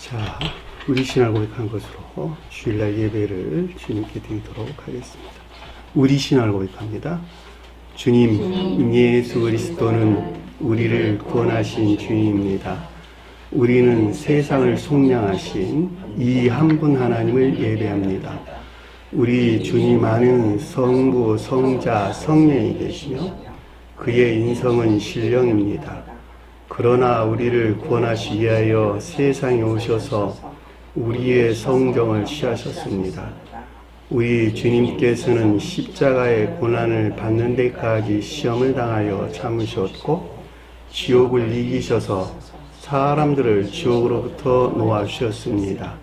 자, 우리 신앙을 고백한 것으로 주일날 예배를 주님께 드리도록 하겠습니다. 우리 신앙을 고백합니다. 주님, 예수 그리스도는 우리를 구원하신 주님입니다. 우리는 세상을 속량하신 이 한 분 하나님을 예배합니다. 우리 주님 안에는 성부, 성자, 성령이 계시며 그의 인성은 신령입니다. 그러나 우리를 구원하시기 위하여 세상에 오셔서 우리의 성정을 취하셨습니다. 우리 주님께서는 십자가의 고난을 받는 데까지 시험을 당하여 참으셨고 지옥을 이기셔서 사람들을 지옥으로부터 놓아주셨습니다.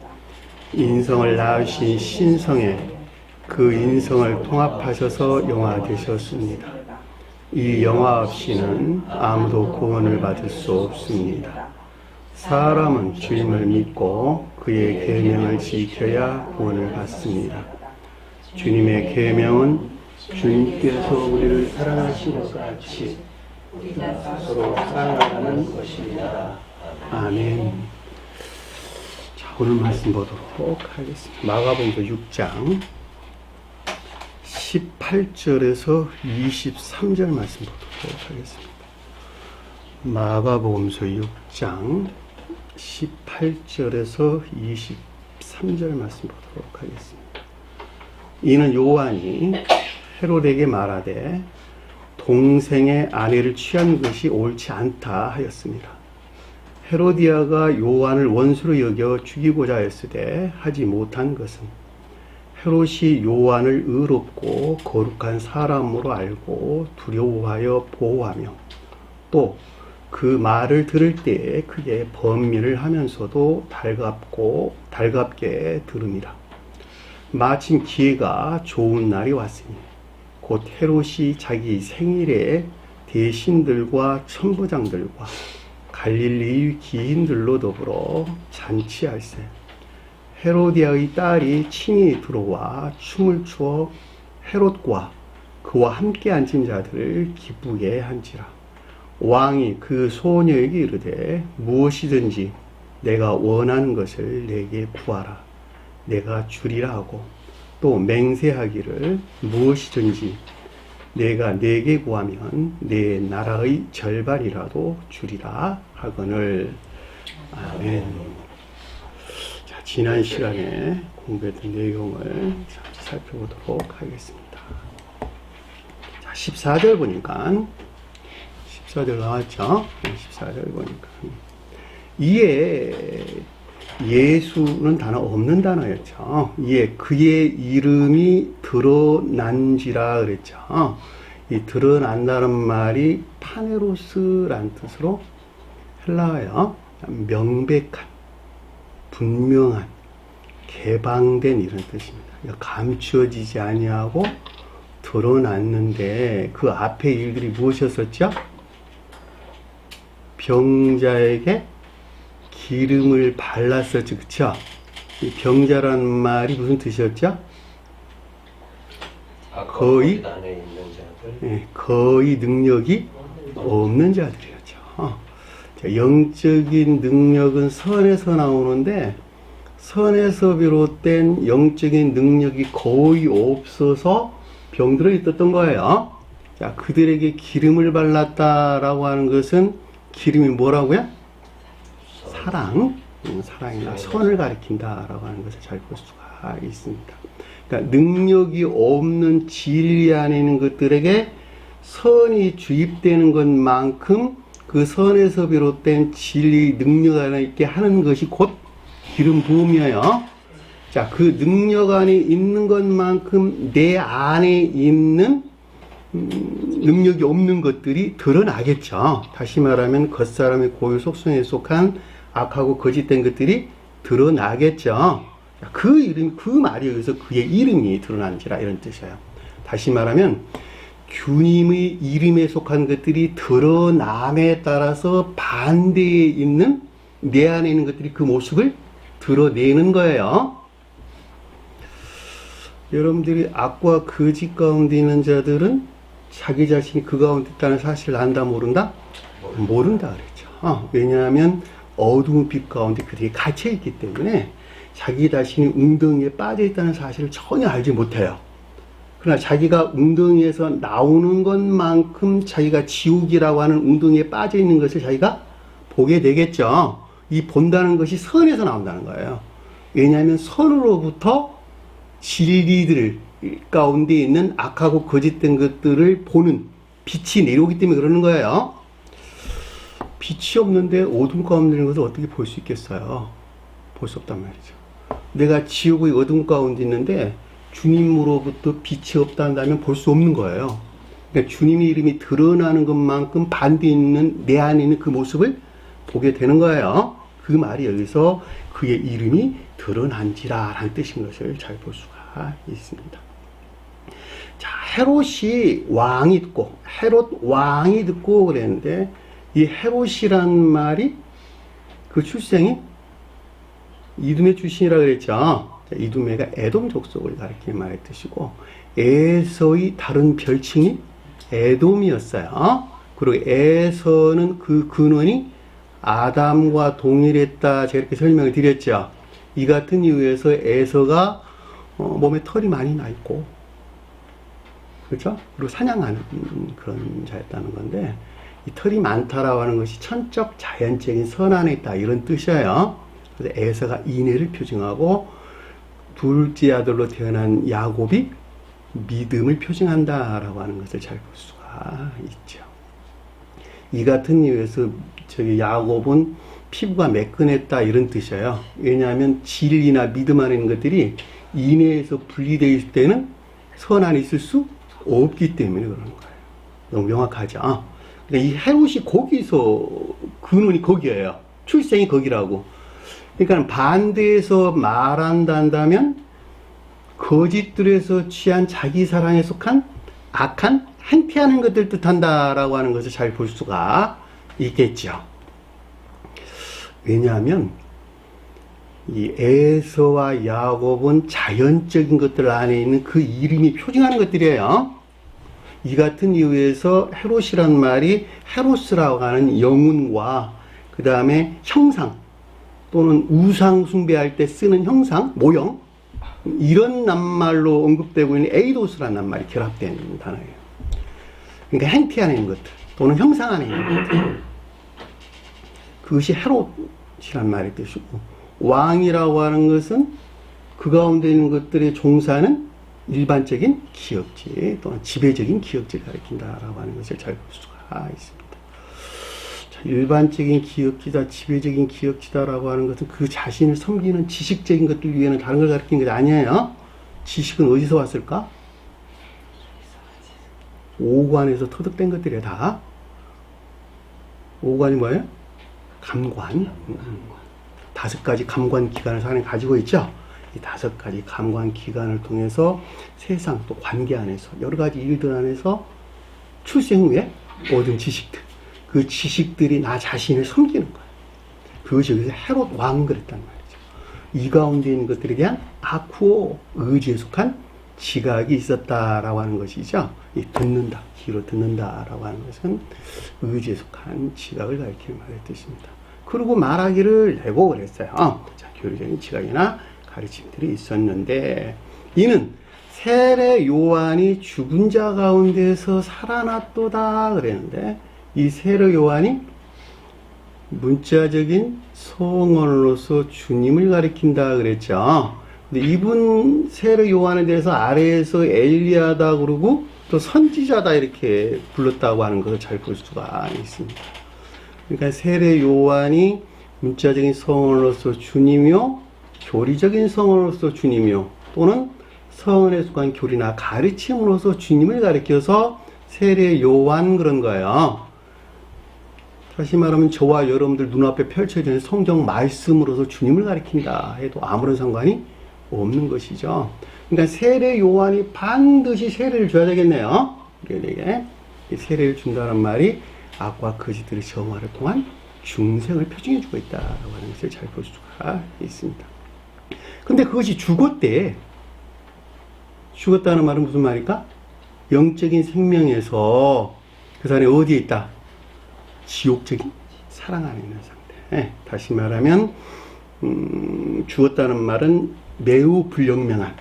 인성을 낳으신 신성에 그 인성을 통합하셔서 영화 되셨습니다. 이 영화 없이는 아무도 구원을 받을 수 없습니다. 사람은 주님을 믿고 그의 계명을 지켜야 구원을 받습니다. 주님의 계명은 주님께서 우리를 사랑하신 것 같이 우리가 서로 사랑하라는 것입니다. 아멘. 자, 오늘 말씀 보도록 하겠습니다. 마가복음 6장 18절에서 23절 말씀 보도록 하겠습니다. 마가복음서 6장 18절에서 23절 말씀 보도록 하겠습니다. 이는 요한이 헤롯에게 말하되 동생의 아내를 취한 것이 옳지 않다 하였습니다. 헤로디아가 요한을 원수로 여겨 죽이고자 했으되 하지 못한 것은 헤롯이 요한을 의롭고 거룩한 사람으로 알고 두려워하여 보호하며 또 그 말을 들을 때에 크게 번민을 하면서도 달갑게 들음이라. 마침 기회가 좋은 날이 왔으니 곧 헤롯이 자기 생일에 대신들과 천부장들과 갈릴리 기인들로 더불어 잔치할세. 헤로디아의 딸이 친히 들어와 춤을 추어 헤롯과 그와 함께 앉은 자들을 기쁘게 한지라. 왕이 그 소녀에게 이르되 무엇이든지 내가 원하는 것을 내게 구하라. 내가 주리라 하고 또 맹세하기를 무엇이든지 내가 내게 구하면 내 나라의 절반이라도 주리라 하거늘. 아멘. 자, 지난 시간에 공부했던 내용을 살펴보도록 하겠습니다. 자, 14절 보니까 14절 나왔죠? 14절 보니까 이에 예수는 단어 없는 단어였죠. 이에 그의 이름이 드러난지라 그랬죠. 이 드러난다는 말이 파네로스라는 뜻으로 헬라어요. 명백한, 분명한, 개방된 이런 뜻입니다. 감추어지지 아니하고 드러났는데 그 앞에 일들이 무엇이었었죠? 병자에게 기름을 발랐었죠. 그쵸? 이 병자란 말이 무슨 뜻이었죠? 거의 능력이 없는 자들이었죠. 자, 영적인 능력은 선에서 나오는데 선에서 비롯된 영적인 능력이 거의 없어서 병들어 있었던 거예요. 자, 그들에게 기름을 발랐다라고 하는 것은 기름이 뭐라고요? 사랑이나 선을 가리킨다라고 하는 것을 잘 볼 수가 있습니다. 그러니까 능력이 없는 진리 안에 있는 것들에게 선이 주입되는 것만큼 그 선에서 비롯된 진리 능력 안에 있게 하는 것이 곧 기름 부음이에요. 자, 그 능력 안에 있는 것만큼 내 안에 있는 능력이 없는 것들이 드러나겠죠. 다시 말하면 겉사람의 고유 속성에 속한 악하고 거짓된 것들이 드러나겠죠. 그 이름, 그 말이 여기서 그의 이름이 드러난지라 이런 뜻이에요. 다시 말하면 주님의 이름에 속한 것들이 드러남에 따라서 반대에 있는 내 안에 있는 것들이 그 모습을 드러내는 거예요. 여러분들이 악과 거짓 가운데 있는 자들은 자기 자신이 그 가운데 있다는 사실을 안다 모른다? 모른다 그랬죠. 왜냐하면 어두운 빛 가운데 그들이 갇혀있기 때문에 자기 자신이 웅덩이에 빠져있다는 사실을 전혀 알지 못해요. 그러나 자기가 웅덩이에서 나오는 것만큼 자기가 지옥이라고 하는 웅덩이에 빠져있는 것을 자기가 보게 되겠죠. 이 본다는 것이 선에서 나온다는 거예요. 왜냐하면 선으로부터 진리들 가운데 있는 악하고 거짓된 것들을 보는 빛이 내려오기 때문에 그러는 거예요. 빛이 없는데 어둠 가운데 있는 것을 어떻게 볼 수 있겠어요? 볼 수 없단 말이죠. 내가 지옥의 어둠 가운데 있는데 주님으로부터 빛이 없다 한다면 볼 수 없는 거예요. 그러니까 주님의 이름이 드러나는 것만큼 반대 있는 내 안에 있는 그 모습을 보게 되는 거예요. 그 말이 여기서 그의 이름이 드러난지라 라는 뜻인 것을 잘 볼 수가 있습니다. 자, 헤롯이 왕이 듣고, 헤롯 왕이 듣고 그랬는데, 이 헤롯이란 말이 그 출생이 이두메 출신이라고 그랬죠. 이두메가 에돔 족속을 가리키는 말의 뜻이고, 에서의 다른 별칭이 에돔이었어요. 그리고 에서는 그 근원이 아담과 동일했다. 제가 이렇게 설명을 드렸죠. 이 같은 이유에서 에서가 몸에 털이 많이 나 있고, 그렇죠? 그리고 사냥하는 그런 자였다는 건데, 이 털이 많다라고 하는 것이 천적 자연적인 선 안에 있다 이런 뜻이에요. 그래서 에서가 인애를 표징하고 둘째 아들로 태어난 야곱이 믿음을 표징한다라고 하는 것을 잘 볼 수가 있죠. 이 같은 이유에서 저기 야곱은 피부가 매끈했다 이런 뜻이에요. 왜냐하면 진리나 믿음 안에 있는 것들이 인애에서 분리되어 있을 때는 선 안에 있을 수 없기 때문에 그러는 거예요. 너무 명확하죠. 그러니까 이 헤롯이 거기서 근원이 거기예요. 출생이 거기라고. 그러니까 반대에서 말한다면 거짓들에서 취한 자기 사랑에 속한 악한 행태하는 것들 뜻한다라고 하는 것을 잘 볼 수가 있겠죠. 왜냐하면 이 에서와 야곱은 자연적인 것들 안에 있는 그 이름이 표징하는 것들이에요. 이 같은 이유에서 헤롯이란 말이 헤로스라고 하는 영혼과 그 다음에 형상 또는 우상 숭배할 때 쓰는 형상, 모형 이런 낱말로 언급되고 있는 에이도스라는 낱말이 결합된 단어예요. 그러니까 행태 안에 있는 것들 또는 형상 안에 있는 것들, 그것이 헤롯이란 말의 뜻이고, 왕이라고 하는 것은 그 가운데 있는 것들의 종사는 일반적인 기업지 또는 지배적인 기업지를 가리킨다라고 하는 것을 잘 볼 수가 있습니다. 자, 일반적인 기업지다, 지배적인 기업지다라고 하는 것은 그 자신을 섬기는 지식적인 것들 위에는 다른 걸 가리키는 게 아니에요. 지식은 어디서 왔을까? 오관에서 터득된 것들이에요. 다. 오관이 뭐예요? 감관. 5가지 감관 기관을 사람이 가지고 있죠. 이 5가지 감관 기관을 통해서 세상 또 관계 안에서 여러 가지 일들 안에서 출생 후에 얻은 지식들, 그 지식들이 나 자신을 섬기는 거예요. 그것이 여기서 헤롯 왕은 그랬단 말이죠. 이 가운데 있는 것들에 대한 아쿠오 의지에 속한 지각이 있었다라고 하는 것이죠. 이 듣는다, 귀로 듣는다라고 하는 것은 의지에 속한 지각을 가리키는 말의 뜻입니다. 그리고 말하기를 내고 그랬어요. 자, 교리적인 지각이나 가르침들이 있었는데, 이는 세례 요한이 죽은 자 가운데서 살아났도다 그랬는데, 이 세례 요한이 문자적인 성언으로서 주님을 가리킨다 그랬죠. 근데 이분 세례 요한에 대해서 아래에서 엘리야다 그러고 또 선지자다 이렇게 불렀다고 하는 것을 잘 볼 수가 있습니다. 그러니까 세례 요한이 문자적인 성언으로서 주님이요, 교리적인 성언으로서 주님이요, 또는 성언에 속한 교리나 가르침으로서 주님을 가리켜서 세례 요한 그런 거예요. 다시 말하면 저와 여러분들 눈앞에 펼쳐지는 성경 말씀으로서 주님을 가리킨다 해도 아무런 상관이 없는 것이죠. 그러니까 세례 요한이 반드시 세례를 줘야 되겠네요. 우리에게 세례를 준다는 말이 악과 거짓들의 정화를 통한 중생을 표징해주고 있다라고 하는 것을 잘 볼 수가 있습니다. 근데 그것이 죽었대. 죽었다는 말은 무슨 말일까? 영적인 생명에서 그 사람이 어디에 있다? 지옥적인 사랑 안에 있는 상태. 다시 말하면 죽었다는 말은 매우 불영명한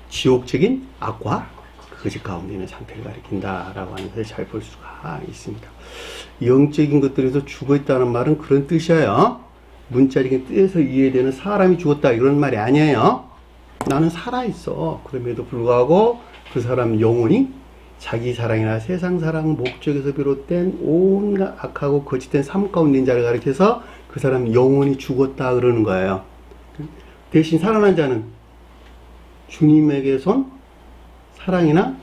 지옥적인 악과 거짓 가운데 있는 상태를 가리킨다라고 하는 것을 잘 볼 수가 있습니다. 영적인 것들에서 죽어있다는 말은 그런 뜻이에요. 문자적인 뜻에서 이해되는 사람이 죽었다 이런 말이 아니에요. 나는 살아있어. 그럼에도 불구하고 그 사람 영혼이 자기 사랑이나 세상 사랑 목적에서 비롯된 온갖 악하고 거짓된 삶 가운데 있는 자를 가리켜서 그 사람 영혼이 죽었다 그러는 거예요. 대신 살아난 자는 주님에게 손 사랑이나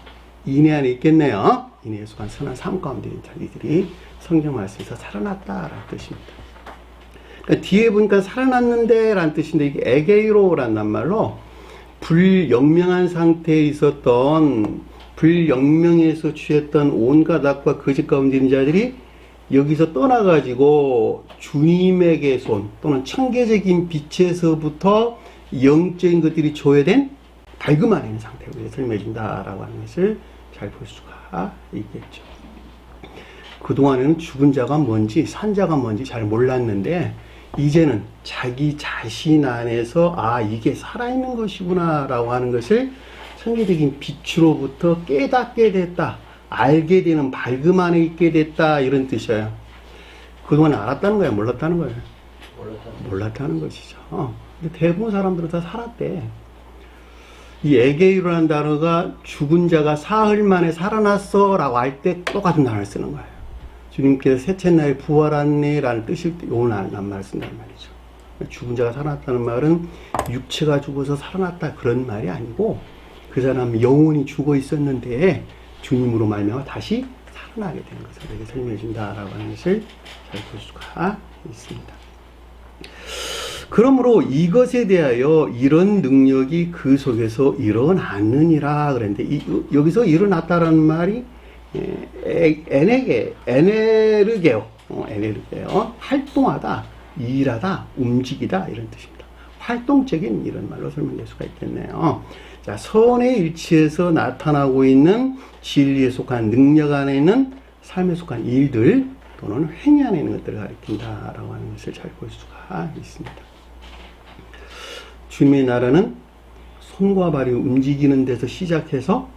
인애 안에 있겠네요. 인애에 속한 선한 삶 가운데 있는 자들이 성경 말씀에서 살아났다라는 뜻입니다. 그러니까 뒤에 보니까 살아났는데 라는 뜻인데 이게 에게이로라는 말로 불영명한 상태에 있었던 불영명에서 취했던 온갖 악과 거짓 가운데 있는 자들이 여기서 떠나가지고 주님에게 손 또는 청계적인 빛에서부터 영적인 것들이 조회된 밝음 안에 있는 상태로 설명해준다라고 하는 것을 잘 볼 수가 있겠죠. 그동안에는 죽은 자가 뭔지 산 자가 뭔지 잘 몰랐는데 이제는 자기 자신 안에서 이게 살아있는 것이구나 라고 하는 것을 청계적인 빛으로부터 깨닫게 됐다. 알게 되는 밝음 안에 있게 됐다 이런 뜻이에요. 그동안 알았다는 거야 몰랐다는 거예요? 몰랐다는 것이죠. 근데 대부분 사람들은 다 살았대. 이 에게이로라는 단어가 죽은 자가 사흘 만에 살아났어 라고 할 때 똑같은 단어를 쓰는 거예요. 주님께서 셋째 날에 부활하네 라는 뜻일 때 요나란 말을 쓴다는 말이죠. 죽은 자가 살아났다는 말은 육체가 죽어서 살아났다 그런 말이 아니고 그 사람 영혼이 죽어 있었는데 주님으로 말미암아 다시 살아나게 되는 것을 이렇게 설명해 준다라고 하는 것을 잘 볼 수가 있습니다. 그러므로 이것에 대하여 이런 능력이 그 속에서 일어났느니라 그랬는데 여기서 일어났다라는 말이 에네르게요. 활동하다, 일하다, 움직이다 이런 뜻입니다. 활동적인 이런 말로 설명될 수가 있겠네요. 자, 선의 일치에서 나타나고 있는 진리에 속한 능력 안에 있는 삶에 속한 일들 또는 행위 안에 있는 것들을 가리킨다라고 하는 것을 잘 볼 수가 있습니다. 주님의 나라는 손과 발이 움직이는 데서 시작해서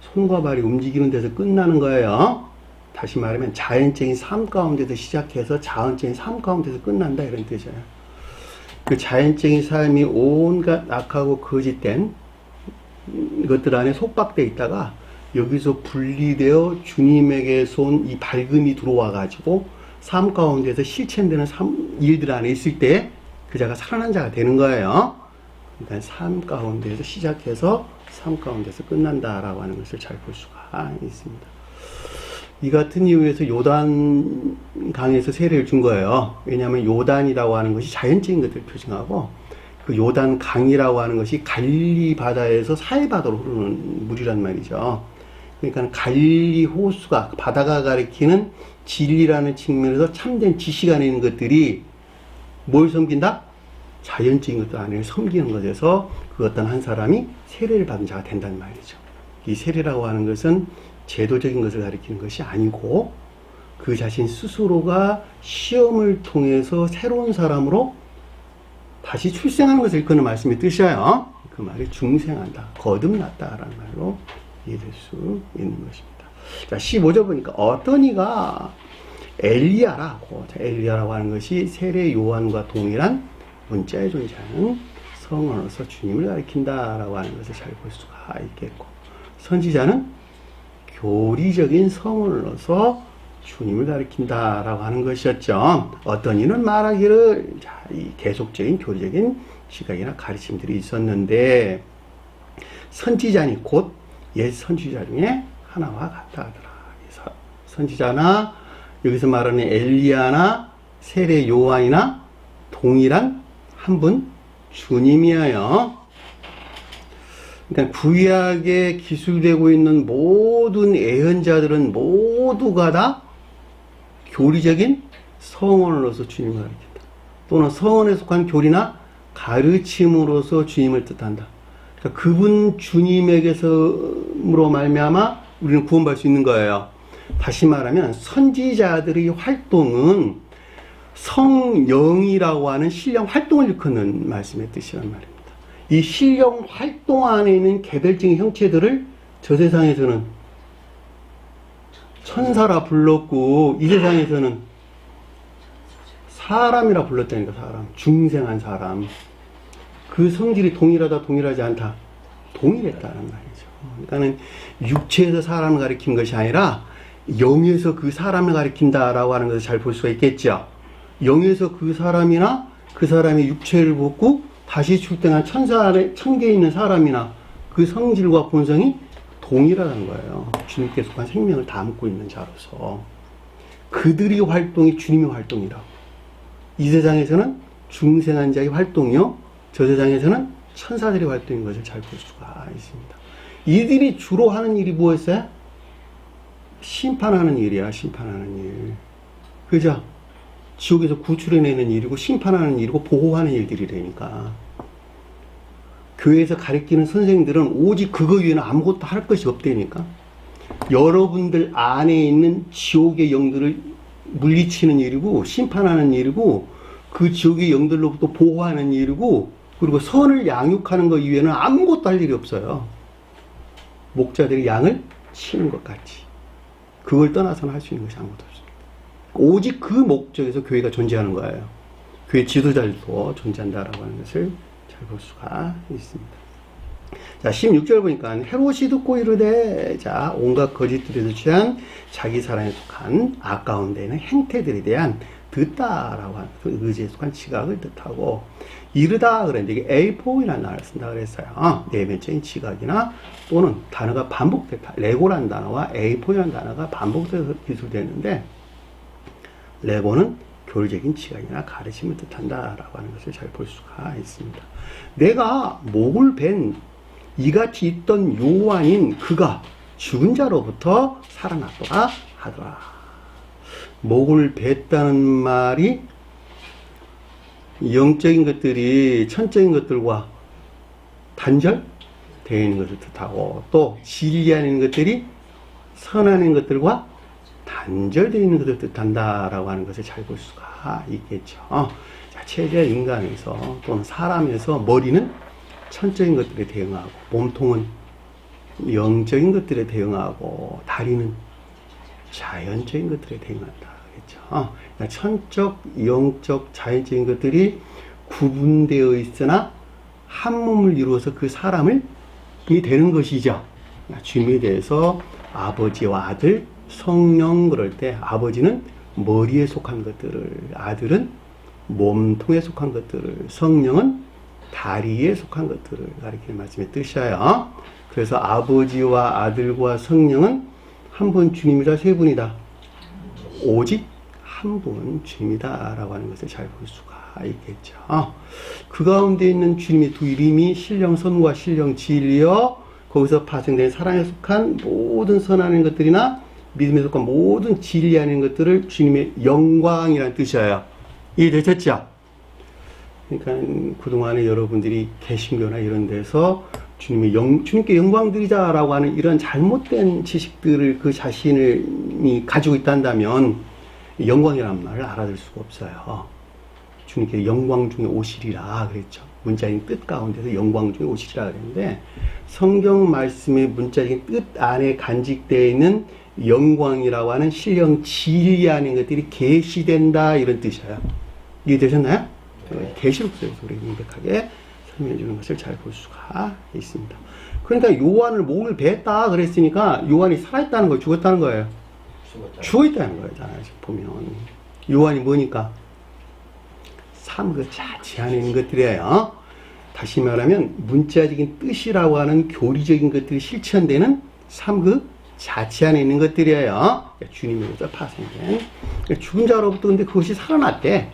손과 발이 움직이는 데서 끝나는 거예요. 다시 말하면 자연적인 삶 가운데서 시작해서 자연적인 삶 가운데서 끝난다 이런 뜻이에요. 그 자연적인 삶이 온갖 악하고 거짓된 것들 안에 속박되어 있다가 여기서 분리되어 주님에게서 온 이 밝음이 들어와 가지고 삶 가운데서 실천되는 일들 안에 있을 때 그 자가 살아난 자가 되는 거예요. 그러니까 삶 가운데서 시작해서 삶 가운데서 끝난다라고 하는 것을 잘 볼 수가 있습니다. 이 같은 이유에서 요단 강에서 세례를 준 거예요. 왜냐하면 요단이라고 하는 것이 자연적인 것들을 표징하고 그 요단 강이라고 하는 것이 갈릴리 바다에서 사해 바다로 흐르는 물이란 말이죠. 그러니까 갈릴리 호수가 바다가 가리키는 진리라는 측면에서 참된 지식 안에 있는 것들이 뭘 섬긴다? 자연적인 것들 안에 섬기는 것에서 그 어떤 한 사람이 세례를 받은 자가 된다는 말이죠. 이 세례라고 하는 것은 제도적인 것을 가리키는 것이 아니고 그 자신 스스로가 시험을 통해서 새로운 사람으로 다시 출생하는 것을 일컫는 말씀의 뜻이에요. 그 말이 중생한다, 거듭났다라는 말로 이해될 수 있는 것입니다. 자, 15절 보니까 어떤 이가 엘리야라고, 엘리야라고 하는 것이 세례 요한과 동일한 문자에 존재하는 성언으로서 주님을 가리킨다라고 하는 것을 잘 볼 수가 있겠고, 선지자는 교리적인 성언으로서 주님을 가리킨다라고 하는 것이었죠. 어떤 이는 말하기를, 자, 이 계속적인 교리적인 시각이나 가르침들이 있었는데, 선지자니 곧 옛 선지자 중에 하나와 같다 하더라. 그래서 선지자나 여기서 말하는 엘리야나 세례 요한이나 동일한 한 분 주님이에요. 그러니까 구약에 기술되고 있는 모든 예언자들은 모두가 다 교리적인 성언으로서 주님을 가리킨다. 또는 성언에 속한 교리나 가르침으로서 주님을 뜻한다. 그러니까 그분 주님에게서로 말미암아 우리는 구원받을 수 있는 거예요. 다시 말하면 선지자들의 활동은 성령이라고 하는 신령 활동을 일컫는 말씀의 뜻이란 말입니다. 이 신령 활동 안에 있는 개별적인 형체들을 저 세상에서는 천사라 불렀고 이 세상에서는 사람이라 불렀다니까. 사람, 중생한 사람. 그 성질이 동일하다 동일하지 않다, 동일했다는 말이죠. 그러니까는 육체에서 사람을 가리킨 것이 아니라 영에서 그 사람을 가리킨다라고 하는 것을 잘 볼 수가 있겠죠. 영에서 그 사람이나 그 사람의 육체를 벗고 다시 출생한 천사 안에 천계에 있는 사람이나 그 성질과 본성이 동일하다는 거예요. 주님께 속한 생명을 담고 있는 자로서 그들의 활동이 주님의 활동이라고. 이 세상에서는 중생한 자의 활동이요, 저 세상에서는 천사들의 활동인 것을 잘 볼 수가 있습니다. 이들이 주로 하는 일이 뭐였어요? 심판하는 일이야. 심판하는 일. 그죠? 지옥에서 구출해내는 일이고 심판하는 일이고 보호하는 일들이라니까. 교회에서 가르치는 선생님들은 오직 그거 위에는 아무것도 할 것이 없다니까. 여러분들 안에 있는 지옥의 영들을 물리치는 일이고 심판하는 일이고 그 지옥의 영들로부터 보호하는 일이고 그리고 선을 양육하는 것 이외에는 아무것도 할 일이 없어요. 목자들이 양을 치는 것 같이. 그걸 떠나서는 할 수 있는 것이 아무것도 없습니다. 오직 그 목적에서 교회가 존재하는 거예요. 교회 지도자들도 존재한다라고 하는 것을 잘 볼 수가 있습니다. 자, 16절 보니까 헤롯이 듣고 이르되, 자, 온갖 거짓들에서 취한 자기 사랑에 속한 아까운 데는 행태들에 대한 듣다라고 하는 의지에 속한 지각을 뜻하고, 이르다 그랬는데 이게 에이포이라는 단어를 쓴다 그랬어요. 내면적인 지각이나 또는 단어가 반복됐다. 레고라는 단어와 에이포이라는 단어가 반복돼서 기술됐는데, 레고는 교리적인 지각이나 가르침을 뜻한다라고 하는 것을 잘 볼 수가 있습니다. 내가 목을 벤 이같이 있던 요한인 그가 죽은 자로부터 살아났더라 하더라. 목을 뱉다는 말이 영적인 것들이 천적인 것들과 단절되어 있는 것을 뜻하고, 또 진리 안에 있는 것들이 선한 것들과 단절되어 있는 것을 뜻한다라고 하는 것을 잘 볼 수가 있겠죠. 자, 최대 인간에서 또는 사람에서 머리는 천적인 것들에 대응하고, 몸통은 영적인 것들에 대응하고, 다리는 자연적인 것들에 대응한다. 그렇죠? 그러니까 천적, 영적, 자연적인 것들이 구분되어 있으나 한 몸을 이루어서 그 사람이 되는 것이죠. 주님에 대해서 아버지와 아들, 성령 그럴 때 아버지는 머리에 속한 것들을, 아들은 몸통에 속한 것들을, 성령은 다리에 속한 것들을 가리키는 말씀의 뜻이에요. 그래서 아버지와 아들과 성령은 한 분 주님이다, 세 분이다. 오직 한 분 주님이다 라고 하는 것을 잘 볼 수가 있겠죠. 그 가운데 있는 주님의 두 이름이 신령선과 신령진리여, 거기서 파생된 사랑에 속한 모든 선하는 것들이나 믿음에 속한 모든 진리 아닌 것들을 주님의 영광이라는 뜻이에요. 이해되셨죠? 그러니까 그동안에 여러분들이 개신교나 이런 데서 주님께 영광 드리자라고 하는 이런 잘못된 지식들을 그 자신이 가지고 있단다면 영광이라는 말을 알아들 수가 없어요. 주님께 영광 중에 오시리라 그랬죠. 문자인 뜻 가운데서 영광 중에 오시리라 그랬는데, 성경 말씀의 문자적인 뜻 안에 간직되어 있는 영광이라고 하는 신령 진리 아닌 것들이 계시된다 이런 뜻이에요. 이해되셨나요? 계시록서에서 우리에게 명백하게 설명해 주는 것을 잘 볼 수가 있습니다. 그러니까 요한을 목을 뱉다 그랬으니까 요한이 살아있다는 거예요, 죽었다는 거예요? 죽어있다는 거예요. 지금 보면 요한이 뭐니까? 삶 그 자체 안에 있는 것들이에요. 다시 말하면 문자적인 뜻이라고 하는 교리적인 것들이 실천되는 삶 그 자체 안에 있는 것들이에요. 주님으로서 파생된. 죽은 자로부터 근데 그것이 살아났대.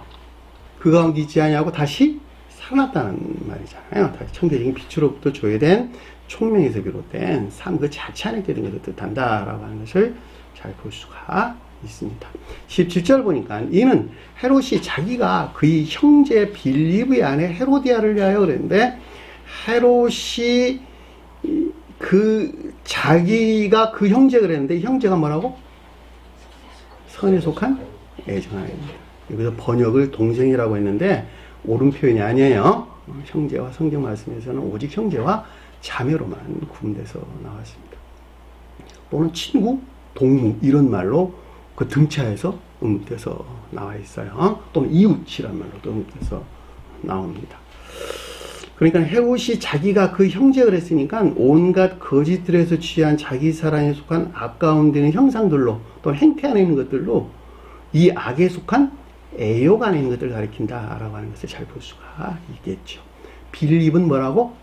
그 가운데 있지 아니하고 다시 살아났다는 말이잖아요. 다시 천대적인 빛으로부터 조회된 총명에서 비롯된 삶 그 자체 안에 있는 것을 뜻한다라고 하는 것을 잘 볼 수가 있습니다. 17절 보니까 이는 헤롯이 자기가 그의 형제 빌립의 아내 헤로디아를 위하여 그랬는데, 헤롯이 자기가 그 형제 그랬는데, 형제가 뭐라고? 선에 속한 애정아입니다. 여기서 번역을 동생이라고 했는데 옳은 표현이 아니에요. 형제와 성경 말씀에서는 오직 형제와 자매로만 구분돼서 나왔습니다. 또는 친구, 동무 이런 말로 그 등차에서 응급돼서 나와 있어요. 또는 이웃이란 말로도 응급돼서 나옵니다. 그러니까 헤롯이 자기가 그 형제를 했으니까 온갖 거짓들에서 취한 자기 사랑에 속한 악 가운데 있는 형상들로 또는 행태 안에 있는 것들로 이 악에 속한 애욕 안에 있는 것들을 가리킨다라고 하는 것을 잘 볼 수가 있겠죠. 빌립은 뭐라고?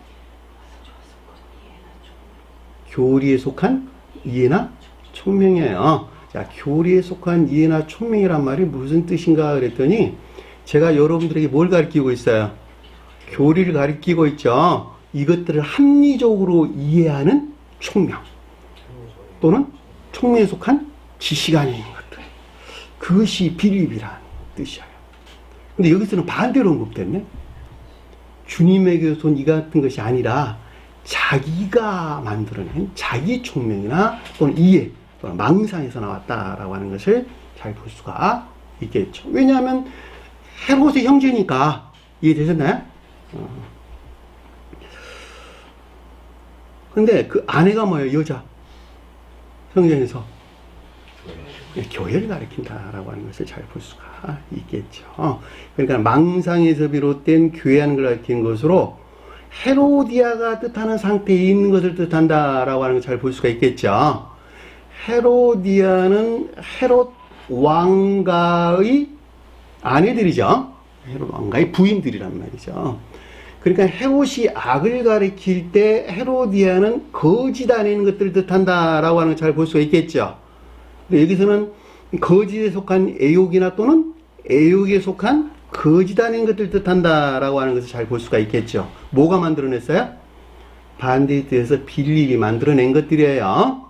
교리에 속한 이해나 총명이에요. 자, 교리에 속한 이해나 총명이란 말이 무슨 뜻인가 그랬더니 제가 여러분들에게 뭘 가르치고 있어요? 교리를 가르치고 있죠. 이것들을 합리적으로 이해하는 총명 또는 총명에 속한 지식 안에 있는 것들, 그것이 빌립이라는 뜻이에요. 근데 여기서는 반대로 언급됐네. 주님에게서 온 이 같은 것이 아니라 자기가 만들어낸 자기 총명이나 또는 이해 또는 망상에서 나왔다라고 하는 것을 잘 볼 수가 있겠죠. 왜냐하면 헤롯의 형제니까. 이해되셨나요? 근데 그 아내가 뭐예요? 여자. 성경에서 교회를 가리킨다라고 하는 것을 잘 볼 수가 있겠죠. 그러니까 망상에서 비롯된 교회하는 걸 가리키는 것으로 헤로디아가 뜻하는 상태에 있는 것을 뜻한다라고 하는 걸 잘 볼 수가 있겠죠. 헤로디아는 헤롯 왕가의 아내들이죠. 헤롯 왕가의 부인들이란 말이죠. 그러니까 헤롯이 악을 가리킬 때 헤로디아는 거짓 안에 있는 것들을 뜻한다라고 하는 걸 잘 볼 수가 있겠죠. 근데 여기서는 거짓에 속한 애욕이나 또는 애욕에 속한 거짓 안에 있는 것들을 뜻한다라고 하는 것을 잘 볼 수가 있겠죠. 뭐가 만들어냈어요? 반대의 뜻에서 빌립이 만들어낸 것들이에요.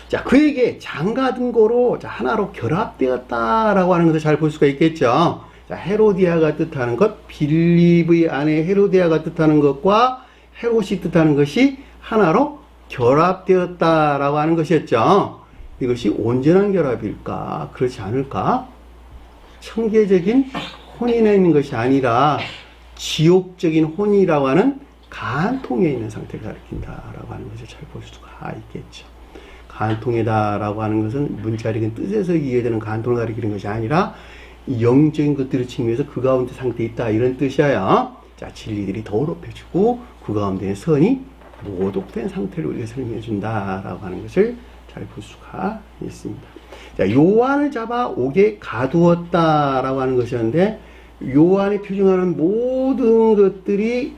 자, 그에게 장가 등고로 하나로 결합되었다라고 하는 것을 잘 볼 수가 있겠죠. 자, 헤로디아가 뜻하는 것, 빌립의 아내 헤로디아가 뜻하는 것과 헤롯이 뜻하는 것이 하나로 결합되었다라고 하는 것이었죠. 이것이 온전한 결합일까? 그렇지 않을까? 청계적인 혼인에 있는 것이 아니라 지옥적인 혼이라고 하는 간통에 있는 상태를 가리킨다라고 하는 것을 잘 볼 수가 있겠죠. 간통이다라고 하는 것은 문자적인 뜻에서 이해되는 간통을 가리키는 것이 아니라 영적인 것들을 측면에서 그 가운데 상태에 있다 이런 뜻이에요. 자, 진리들이 더럽혀지고 그 가운데 선이 모독된 상태를 우리가 설명해 준다라고 하는 것을 잘 볼 수가 있습니다. 자, 요한을 잡아 옥에 가두었다라고 하는 것이었는데 요한이 표징하는 모든 것들이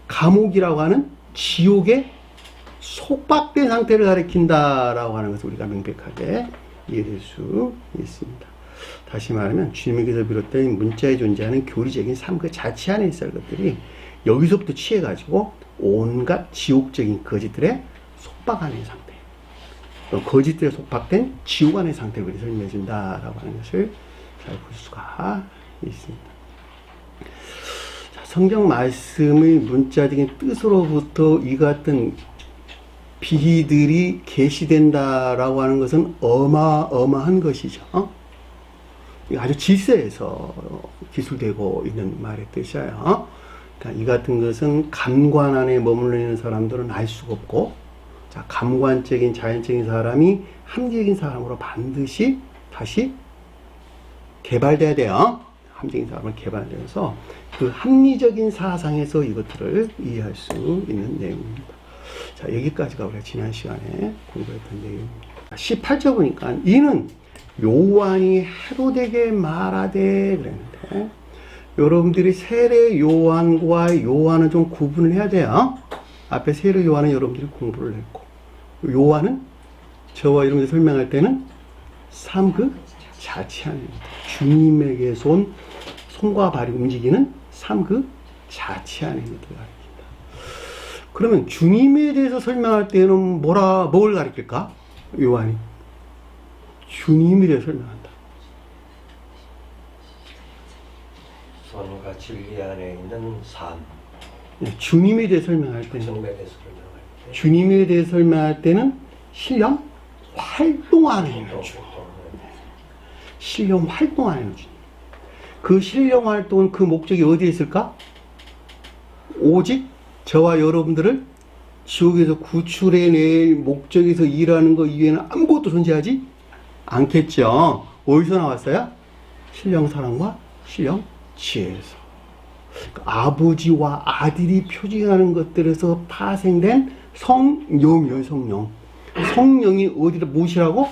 감옥이라고 하는 지옥의 속박된 상태를 가리킨다라고 하는 것을 우리가 명백하게 이해될 수 있습니다. 다시 말하면 주님에게서 비롯된 문자에 존재하는 교리적인 삶 그 자체 안에 있을 것들이 여기서부터 취해가지고 온갖 지옥적인 거짓들의 속박 안의 상태, 또 거짓들에 속박된 지옥 안의 상태를 우리 설명해 준다라고 하는 것을 잘 볼 수가 있습니다. 자, 성경 말씀의 문자적인 뜻으로부터 이 같은 비리들이 계시된다라고 하는 것은 어마어마한 것이죠. 아주 질서에서 기술되고 있는 말의 뜻이에요. 그러니까 이 같은 것은 감관 안에 머물러 있는 사람들은 알 수가 없고, 자, 감관적인 자연적인 사람이 합리적인 사람으로 반드시 다시 개발돼야 돼요. 합리적인 사람을 개발되어서 그 합리적인 사상에서 이것들을 이해할 수 있는 내용입니다. 자, 여기까지가 우리가 지난 시간에 공부했던 내용입니다. 18절 보니까 이는 요한이 헤롯에게 말하되 그랬는데, 여러분들이 세례 요한과 요한은 좀 구분을 해야 돼요. 앞에 세례 요한은 여러분들이 공부를 했고, 요한은 저와 여러분들이 설명할 때는 삶 그 자체 안입니다. 주님에게서 온 손과 발이 움직이는 삶 그 자체 안에 있는 것을 가리킨다. 그러면 주님에 대해서 설명할 때는 뭘 가리킬까? 요한이 주님에 대해서 설명한다. 선과 진리 안에 있는 삶. 주님에 대해 설명할 때는 주님에 대해 설명할 때는 신령 활동 안에 있는 주. 신령 활동하는 주님. 그 신령 활동은 그 목적이 어디에 있을까? 오직 저와 여러분들을 지옥에서 구출해낼 목적에서 일하는 것 이외에는 아무것도 존재하지 않겠죠. 어디서 나왔어요? 신령 사랑과 신령 지혜에서. 아버지와 아들이 표징하는 것들에서 파생된 성령이요, 성령. 성령이 어디를 무엇이라고?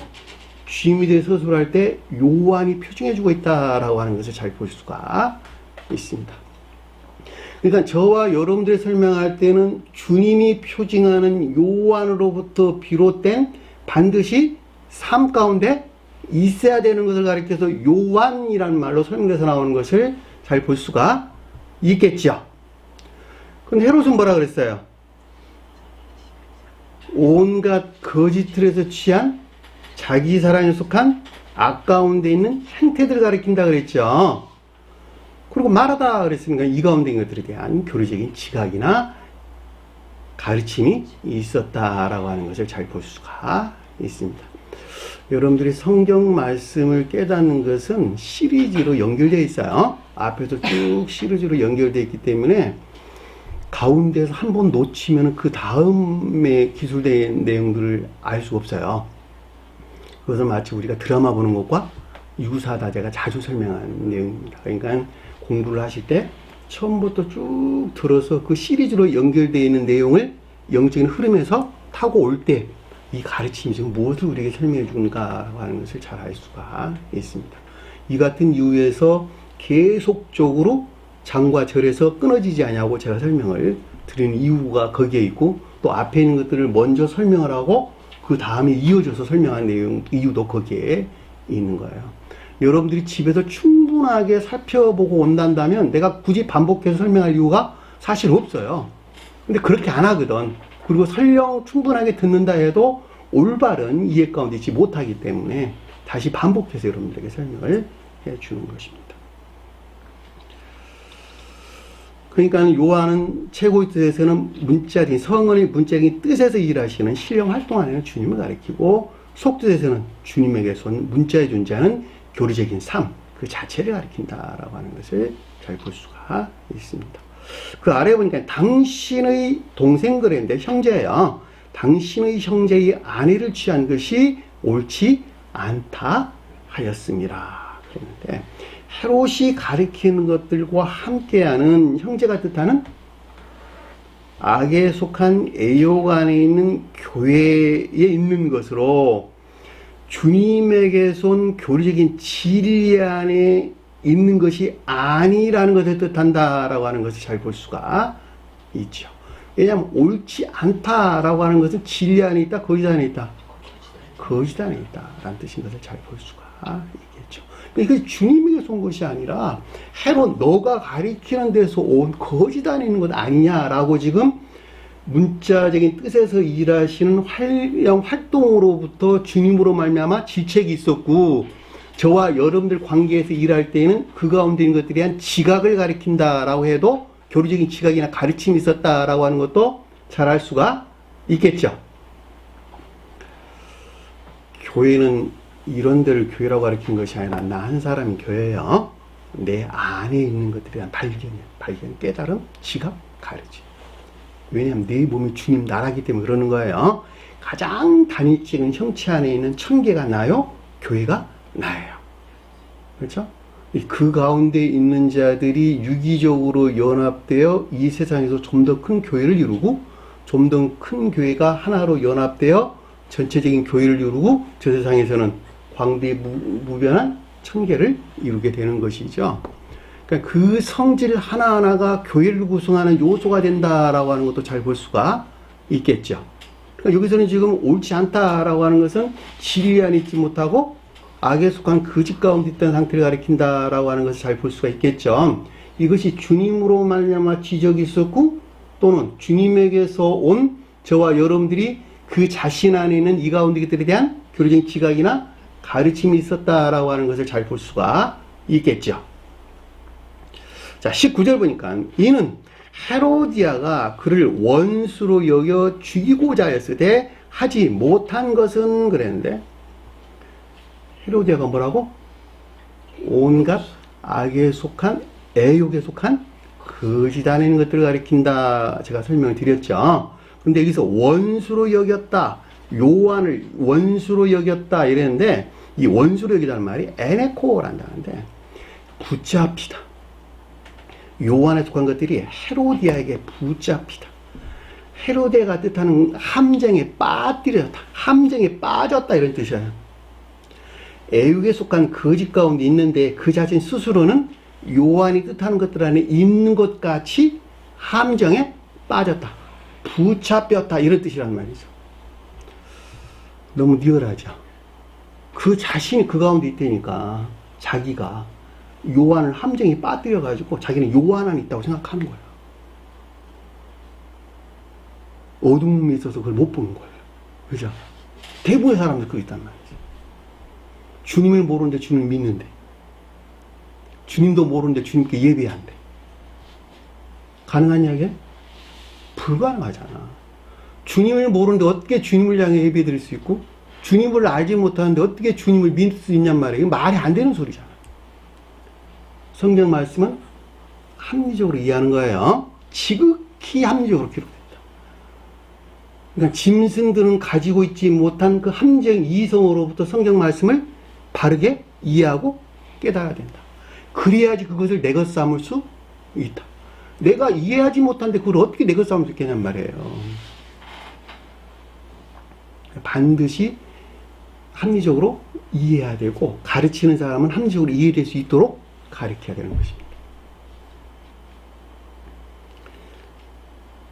주님에 대해 서술할 때 요한이 표징해주고 있다라고 하는 것을 잘 볼 수가 있습니다. 그러니까 저와 여러분들이 설명할 때는 주님이 표징하는 요한으로부터 비롯된 반드시 삶 가운데 있어야 되는 것을 가리켜서 요한이라는 말로 설명돼서 나오는 것을 잘 볼 수가 있겠죠. 근데 헤롯은 뭐라 그랬어요? 온갖 거짓 틀에서 취한 자기 사랑에 속한 악 가운데 있는 행태들을 가리킨다 그랬죠. 그리고 말하다 그랬으니까 이 가운데 있는 것들에 대한 교리적인 지각이나 가르침이 있었다라고 하는 것을 잘 볼 수가 있습니다. 여러분들이 성경 말씀을 깨닫는 것은 시리즈로 연결되어 있어요. 앞에서 쭉 시리즈로 연결되어 있기 때문에 가운데서 한 번 놓치면 그 다음에 기술된 내용들을 알 수가 없어요. 그것은 마치 우리가 드라마 보는 것과 유사하다 제가 자주 설명하는 내용입니다. 그러니까 공부를 하실 때 처음부터 쭉 들어서 그 시리즈로 연결되어 있는 내용을 영적인 흐름에서 타고 올 때 이 가르침이 지금 무엇을 우리에게 설명해 주는가라고 하는 것을 잘 알 수가 있습니다. 이 같은 이유에서 계속적으로 장과 절에서 끊어지지 않냐고 제가 설명을 드리는 이유가 거기에 있고, 또 앞에 있는 것들을 먼저 설명을 하고 그 다음에 이어져서 설명한 내용, 이유도 거기에 있는 거예요. 여러분들이 집에서 충분하게 살펴보고 온단다면 내가 굳이 반복해서 설명할 이유가 사실 없어요. 근데 그렇게 안 하거든. 그리고 설령 충분하게 듣는다 해도 올바른 이해 가운데 있지 못하기 때문에 다시 반복해서 여러분들에게 설명을 해주는 것입니다. 그러니까 요한은 최고의 뜻에서는 문자적인 성언의 문자적인 뜻에서 일하시는 신령 활동하는 주님을 가리키고, 속뜻에서는 주님에게서 문자에 존재하는 교리적인 삶 그 자체를 가리킨다라고 하는 것을 잘 볼 수가 있습니다. 그 아래 보니까 당신의 동생 그랬는데 형제예요. 당신의 형제의 아내를 취한 것이 옳지 않다 하였습니다. 그랬는데 헤롯이 가리키는 것들과 함께하는, 형제가 뜻하는 악에 속한 애욕 안에 있는 교회에 있는 것으로 주님에게서 온 교리적인 진리 안에 있는 것이 아니라는 것을 뜻한다라고 하는 것을 잘 볼 수가 있죠. 왜냐하면 옳지 않다라고 하는 것은 진리 안에 있다, 거짓 안에 있다? 거짓 안에 있다라는 뜻인 것을 잘 볼 수가 있겠죠. 이게 주님에게서 온 것이 아니라 헤롯 너가 가리키는 데서 온 거짓 안에 있는 것 아니냐라고 지금 문자적인 뜻에서 일하시는 활동으로부터 주님으로 말미암아 질책이 있었고, 저와 여러분들 관계에서 일할 때에는 그 가운데 있는 것들에 대한 지각을 가리킨다라고 해도 교리적인 지각이나 가르침이 있었다라고 하는 것도 잘 알 수가 있겠죠. 교회는 이런 데를 교회라고 가리킨 것이 아니라 나 한 사람이 교회예요. 내 안에 있는 것들에 대한 발견, 깨달음, 지각, 가르침. 왜냐하면 내 몸이 주님 나라기 때문에 그러는 거예요. 가장 단일적인 형체 안에 있는 천계가 나요, 교회가 나예요. 그렇죠? 그 가운데 있는 자들이 유기적으로 연합되어 이 세상에서 좀 더 큰 교회를 이루고, 좀 더 큰 교회가 하나로 연합되어 전체적인 교회를 이루고, 저 세상에서는 광대무변한 천계를 이루게 되는 것이죠. 그러니까 그 성질 하나하나가 교회를 구성하는 요소가 된다라고 하는 것도 잘 볼 수가 있겠죠. 그러니까 여기서는 지금 옳지 않다라고 하는 것은 진리 안에 있지 못하고 악에 속한 거짓 가운데 있던 상태를 가리킨다라고 하는 것을 잘 볼 수가 있겠죠. 이것이 주님으로 말미암아 지적이 있었고, 또는 주님에게서 온 저와 여러분들이 그 자신 안에 있는 이 가운데 것들에 대한 교리적인 지각이나 가르침이 있었다라고 하는 것을 잘 볼 수가 있겠죠. 자, 19절 보니까 이는 헤로디아가 그를 원수로 여겨 죽이고자 하였으되 하지 못한 것은 그랬는데, 헤로디아가 뭐라고? 온갖 악에 속한, 애욕에 속한 거짓 안에 있는 것들을 가리킨다. 제가 설명을 드렸죠. 근데 여기서 원수로 여겼다. 요한을 원수로 여겼다. 이랬는데, 이 원수로 여기다는 말이 에네코란다는데, 붙잡히다. 요한에 속한 것들이 헤로디아에게 붙잡히다. 헤로데가 뜻하는 함정에 빠뜨렸다. 함정에 빠졌다. 이런 뜻이에요. 애육에 속한 거짓 가운데 있는데 그 자신 스스로는 요한이 뜻하는 것들 안에 있는 것 같이 함정에 빠졌다. 붙잡혔다. 이런 뜻이란 말이죠. 너무 리얼하죠. 그 자신이 그 가운데 있다니까 자기가 요한을 함정에 빠뜨려가지고 자기는 요한 안에 있다고 생각하는 거예요. 어둠이 있어서 그걸 못 보는 거예요. 그죠? 대부분의 사람들 그거 있단 말이죠. 주님을 모르는데 주님을 믿는데, 주님도 모르는데 주님께 예배한대. 가능한 이야기야? 불가능하잖아. 주님을 모르는데 어떻게 주님을 향해 예배 드릴 수 있고, 주님을 알지 못하는데 어떻게 주님을 믿을 수 있냔 말이에요. 이거 말이 안 되는 소리잖아. 성경 말씀은 합리적으로 이해하는 거예요. 지극히 합리적으로 기록됩니다. 그러니까 짐승들은 가지고 있지 못한 그 함정 이성으로부터 성경 말씀을 바르게 이해하고 깨달아야 된다. 그래야지 그것을 내 것 삼을 수 있다. 내가 이해하지 못한데 그걸 어떻게 내 것 삼을 수 있겠냔 말이에요. 반드시 합리적으로 이해해야 되고, 가르치는 사람은 합리적으로 이해될 수 있도록 가르쳐야 되는 것입니다.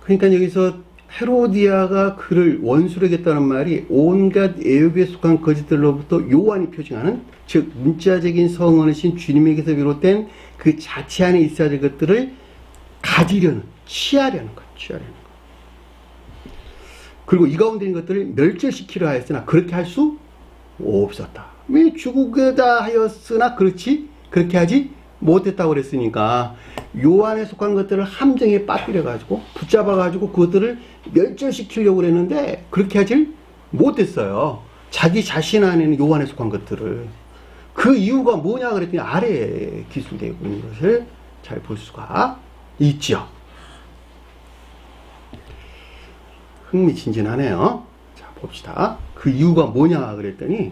그러니까 여기서 헤로디아가 그를 원수로 여겼다는 말이 온갖 애욕에 속한 거짓들로부터 요한이 표징하는, 즉 문자적인 성언이신 주님에게서 비롯된 그 자체 안에 있어야 될 것들을 가지려는, 취하려는 것. 그리고 이 가운데 있는 것들을 멸절시키려 하였으나 그렇게 할 수 없었다. 왜 죽으다 하였으나 그렇게 하지 못했다고 그랬으니까, 요한에 속한 것들을 함정에 빠뜨려가지고 붙잡아가지고 그것들을 멸절시키려고 그랬는데 그렇게 하질 못했어요. 자기 자신 안에는 요한에 속한 것들을. 그 이유가 뭐냐 그랬더니 아래에 기술되고 있는 것을 잘 볼 수가 있죠. 흥미진진하네요. 자, 봅시다. 그 이유가 뭐냐 그랬더니,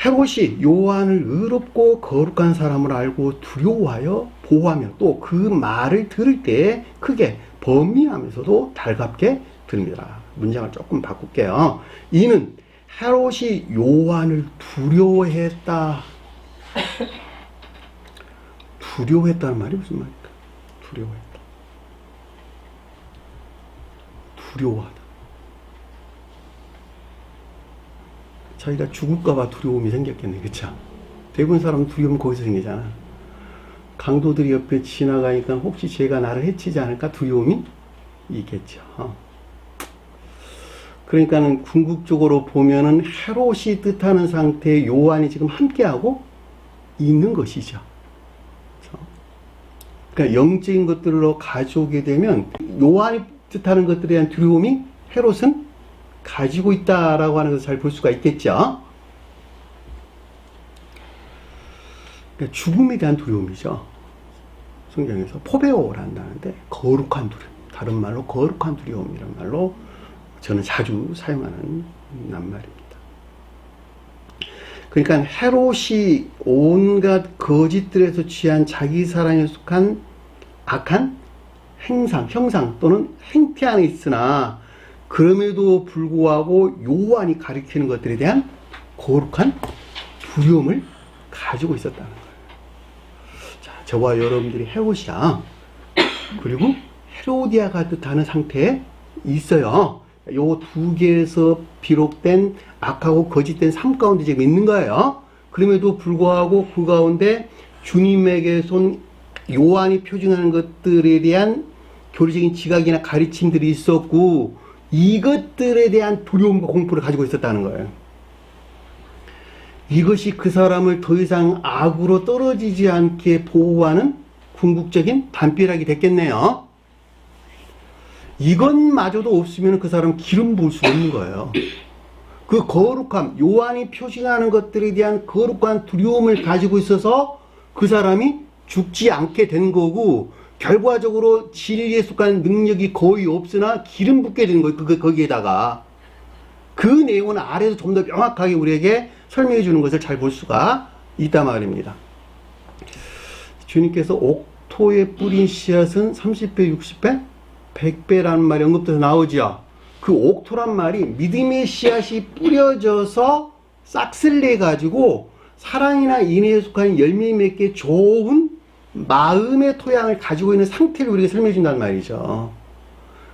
헤롯이 요한을 의롭고 거룩한 사람을 알고 두려워하여 보호하며 또 그 말을 들을 때 크게 범민하면서도 달갑게 들립니다. 문장을 조금 바꿀게요. 이는 헤롯이 요한을 두려워했다. 두려워했다는 말이 무슨 말일까? 두려워하다. 자기가 죽을까봐 두려움이 생겼겠네. 그쵸? 대부분 사람은 두려움 거기서 생기잖아. 강도들이 옆에 지나가니까 혹시 쟤가 나를 해치지 않을까 두려움이 있겠죠. 그러니까는 궁극적으로 보면은 헤롯이 뜻하는 상태의 요한이 지금 함께하고 있는 것이죠. 그러니까 영적인 것들로 가져오게 되면 요한이 뜻하는 것들에 대한 두려움이 헤롯은 가지고 있다라고 하는 것을 잘 볼 수가 있겠죠. 그러니까 죽음에 대한 두려움이죠. 성경에서 포베오란다는데 거룩한 두려움, 다른 말로 거룩한 두려움이라는 말로 저는 자주 사용하는 낱말입니다. 그러니까 헤롯이 온갖 거짓들에서 취한 자기 사랑에 속한 악한 형상 또는 행태 안에 있으나 그럼에도 불구하고 요한이 가리키는 것들에 대한 거룩한 두려움을 가지고 있었다는 거예요. 자, 저와 여러분들이 헤롯이야. 그리고 헤로디아가 뜻하는 상태에 있어요. 요 두 개에서 비롯된 악하고 거짓된 삶 가운데 지금 있는 거예요. 그럼에도 불구하고 그 가운데 주님에게 손 요한이 표준하는 것들에 대한 교리적인 지각이나 가르침들이 있었고, 이것들에 대한 두려움과 공포를 가지고 있었다는 거예요. 이것이 그 사람을 더 이상 악으로 떨어지지 않게 보호하는 궁극적인 담벼락이 됐겠네요. 이것마저도 없으면 그 사람 기름 부을 수 없는 거예요. 그 거룩함, 요한이 표시하는 것들에 대한 거룩한 두려움을 가지고 있어서 그 사람이 죽지 않게 된 거고, 결과적으로 진리에 속한 능력이 거의 없으나 기름 붓게 되는 거예요. 거기에다가. 그 내용은 아래에서 좀 더 명확하게 우리에게 설명해 주는 것을 잘 볼 수가 있단 말입니다. 주님께서 옥토에 뿌린 씨앗은 30배, 60배, 100배라는 말이 언급돼서 나오죠. 그 옥토란 말이 믿음의 씨앗이 뿌려져서 싹쓸 내가지고 사랑이나 인애에 속한 열매 맺기 좋은 마음의 토양을 가지고 있는 상태를 우리에게 설명해 준단 말이죠.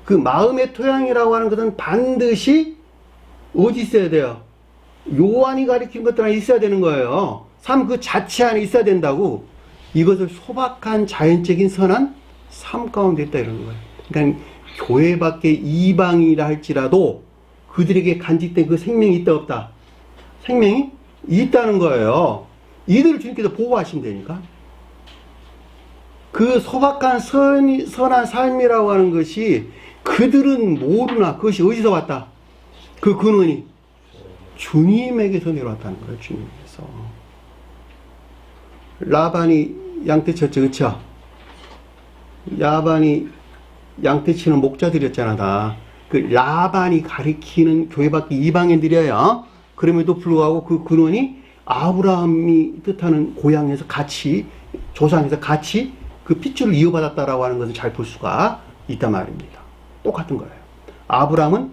그 마음의 토양이라고 하는 것은 반드시 어디 있어야 돼요? 요한이 가리킨 것들 안에 있어야 되는 거예요. 삶 그 자체 안에 있어야 된다고. 이것을 소박한 자연적인 선한 삶 가운데 있다 이런 거예요. 그러니까 교회 밖에 이방이라 할지라도 그들에게 간직된 그 생명이 있다 없다? 생명이 있다는 거예요. 이들을 주님께서 보호하시면 되니까. 그 소박한 선한 삶이라고 하는 것이 그들은 모르나 그것이 어디서 왔다? 그 근원이 주님에게서 내려왔다는 거예요. 주님에게서. 라반이 양떼 쳤죠. 그쵸? 라반이 양떼 치는 목자들이었잖아. 다. 그 라반이 가리키는 교회 밖에 이방인들이에요. 그럼에도 불구하고 그 근원이 아브라함이 뜻하는 고향에서 같이 조상에서 같이 그 핏줄을 이어받았다라고 하는 것을 잘 볼 수가 있단 말입니다. 똑같은 거예요. 아브라함은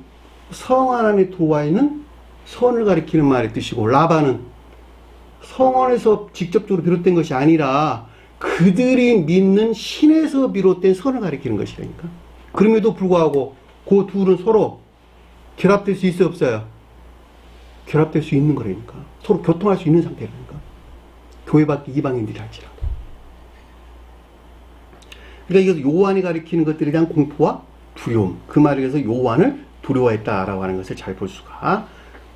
성안 안에 들어와 있는 선을 가리키는 말의 뜻이고, 라반은 성원에서 직접적으로 비롯된 것이 아니라 그들이 믿는 신에서 비롯된 선을 가리키는 것이라니까. 그럼에도 불구하고 그 둘은 서로 결합될 수 있어요, 없어요? 결합될 수 있는 거라니까. 서로 교통할 수 있는 상태라니까. 교회 밖에 이방인들이 할지라도. 그러니까 이것은 요한이 가리키는 것들에 대한 공포와 두려움. 그 말에 의해서 요한을 두려워했다라고 하는 것을 잘 볼 수가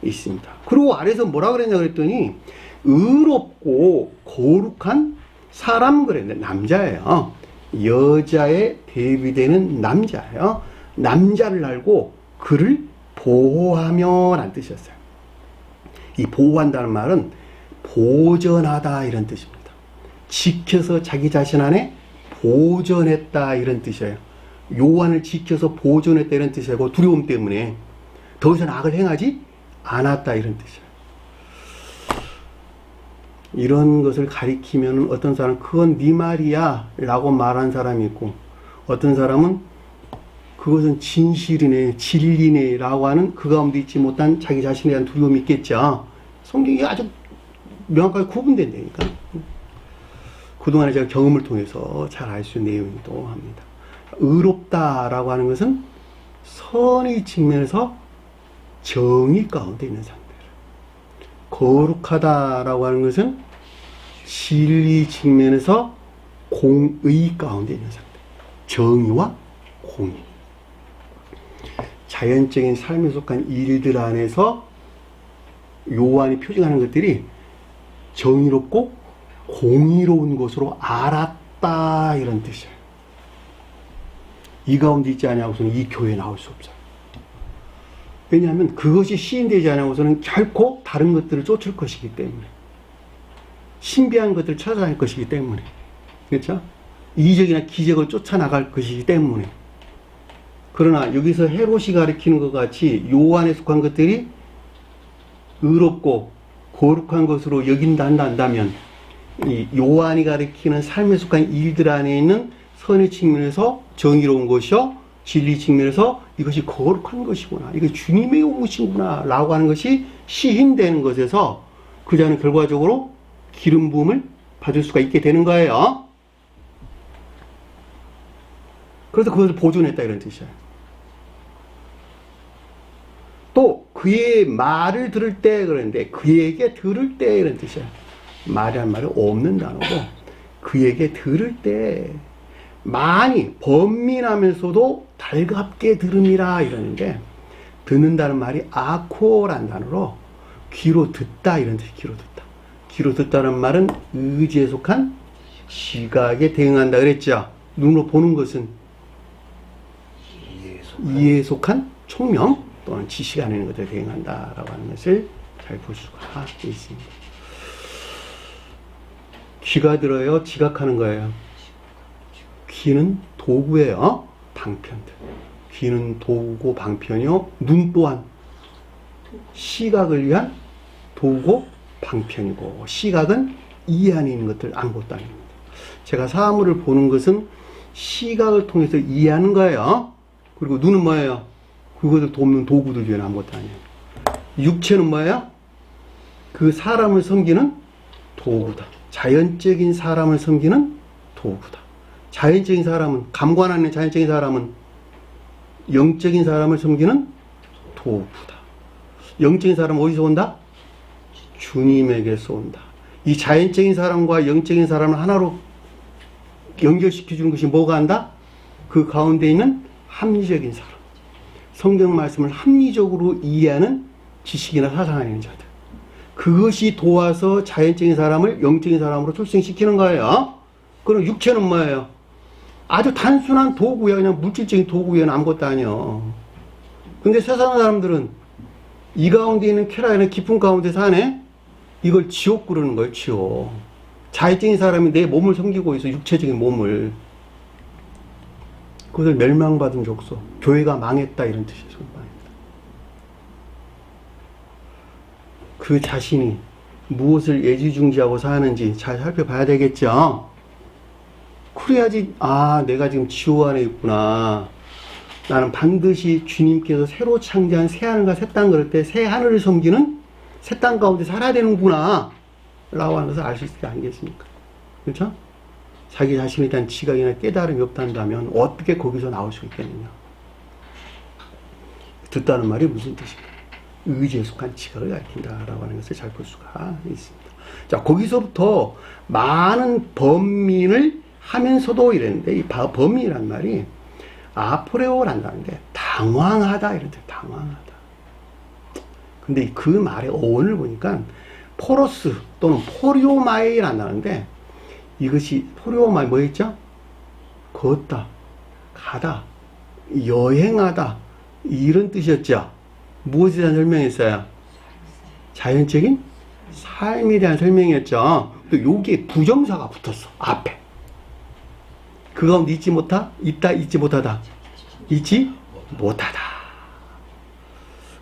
있습니다. 그리고 아래에서 뭐라 그랬냐 그랬더니 의롭고 거룩한 사람 그랬는데 남자예요. 여자에 대비되는 남자예요. 남자를 알고 그를 보호하며 라는 뜻이었어요. 이 보호한다는 말은 보전하다 이런 뜻입니다. 지켜서 자기 자신 안에 보존했다 이런 뜻이에요. 요한을 지켜서 보존했다 이런 뜻이고, 두려움 때문에 더 이상 악을 행하지 않았다 이런 뜻이에요. 이런 것을 가리키면 어떤 사람은 그건 네 말이야 라고 말한 사람이 있고, 어떤 사람은 그것은 진실이네 진리네 라고 하는 그 가운데 있지 못한 자기 자신에 대한 두려움이 있겠죠. 성경이 아주 명확하게 구분된다니까. 그동안에 제가 경험을 통해서 잘 알 수 있는 내용이기도 합니다. 의롭다라고 하는 것은 선의 측면에서 정의 가운데 있는 상태를, 거룩하다라고 하는 것은 진리 측면에서 공의 가운데 있는 상태, 정의와 공의. 자연적인 삶에 속한 일들 안에서 요한이 표징하는 것들이 정의롭고 공의로운 것으로 알았다 이런 뜻이에요. 이 가운데 있지 않냐고서는 이 교회에 나올 수 없어요. 왜냐하면 그것이 시인되지 않냐고서는 결코 다른 것들을 쫓을 것이기 때문에, 신비한 것들을 찾아다닐 것이기 때문에, 그렇죠? 이적이나 기적을 쫓아나갈 것이기 때문에. 그러나 여기서 헤롯이 가리키는 것 같이 요한에 속한 것들이 의롭고 거룩한 것으로 여긴다 한다면, 이 요한이 가리키는 삶에 속한 일들 안에 있는 선의 측면에서 정의로운 것이요, 진리 측면에서 이것이 거룩한 것이구나, 이것이 주님의 온 것이구나 라고 하는 것이 시인되는 것에서 그 자는 결과적으로 기름 부음을 받을 수가 있게 되는 거예요. 그래서 그것을 보존했다 이런 뜻이에요. 또 그의 말을 들을 때 그러는데 그에게 들을 때 이런 뜻이에요. 말이란 말은 없는 단어고, 그에게 들을 때 많이 번민하면서도 달갑게 들음이라 이러는데, 듣는다는 말이 아코라는 단어로 귀로 듣다 이런 뜻이, 귀로 듣다. 귀로 듣다는 말은 의지에 속한 시각에 대응한다 그랬죠. 눈으로 보는 것은 이해에 속한 총명, 또는 지시가 아닌 것들을 대행한다라고 하는 것을 잘 볼 수가 있습니다. 귀가 들어요? 지각하는 거예요? 귀는 도구예요. 방편들. 귀는 도구고 방편이요. 눈 또한 시각을 위한 도구고 방편이고, 시각은 이 안에 있는 것들 아무것도 아닙니다. 제가 사물을 보는 것은 시각을 통해서 이해하는 거예요. 그리고 눈은 뭐예요? 그것을 돕는 도구들 위한 아무것도 아니에요. 육체는 뭐예요? 그 사람을 섬기는 도구다. 자연적인 사람을 섬기는 도구다. 자연적인 사람은, 감관하는 자연적인 사람은 영적인 사람을 섬기는 도구다. 영적인 사람은 어디서 온다? 주님에게서 온다. 이 자연적인 사람과 영적인 사람을 하나로 연결시켜주는 것이 뭐가 한다? 그 가운데 있는 합리적인 사람. 성경 말씀을 합리적으로 이해하는 지식이나 사상이 있는 자들. 그것이 도와서 자연적인 사람을 영적인 사람으로 출생시키는 거예요. 그럼 육체는 뭐예요? 아주 단순한 도구야. 그냥 물질적인 도구야. 아무것도 아니요. 근데 세상 사람들은 이 가운데 있는 쾌락이나 기쁨 가운데 사네? 이걸 지옥 그러는 거예요. 지옥. 자연적인 사람이 내 몸을 섬기고 있어. 육체적인 몸을. 그것을 멸망받은 족속. 교회가 망했다 이런 뜻이에요. 그 자신이 무엇을 애지중지하고 사는지 잘 살펴봐야 되겠죠. 그래야지 내가 지금 지옥 안에 있구나. 나는 반드시 주님께서 새로 창조한 새하늘과 새 땅 그럴 때 새 하늘을 섬기는 새 땅 가운데 살아야 되는구나 라고 하는 것을 알 수 있지 않겠습니까? 그렇죠? 자기 자신에 대한 지각이나 깨달음이 없단다면 어떻게 거기서 나올 수 있겠느냐. 듣다는 말이 무슨 뜻입니까? 의지에 속한 지각을 가리킨다라고 하는 것을 잘 볼 수가 있습니다. 자, 거기서부터 많은 범민을 하면서도 이랬는데, 이 범민이란 말이 아포레오란다는데 당황하다 이런 뜻, 당황하다. 근데 그 말의 어원을 보니까 포로스 또는 포리오마이란다는데, 이것이 포리오마이 뭐였죠? 걷다, 가다, 여행하다 이런 뜻이었죠. 무엇에 대한 설명이었어요? 자연적인 삶에 대한 설명이었죠. 또 여기에 부정사가 붙었어. 앞에. 그 가운데 있지 못하? 있다, 있지 못하다. 있지 못하다.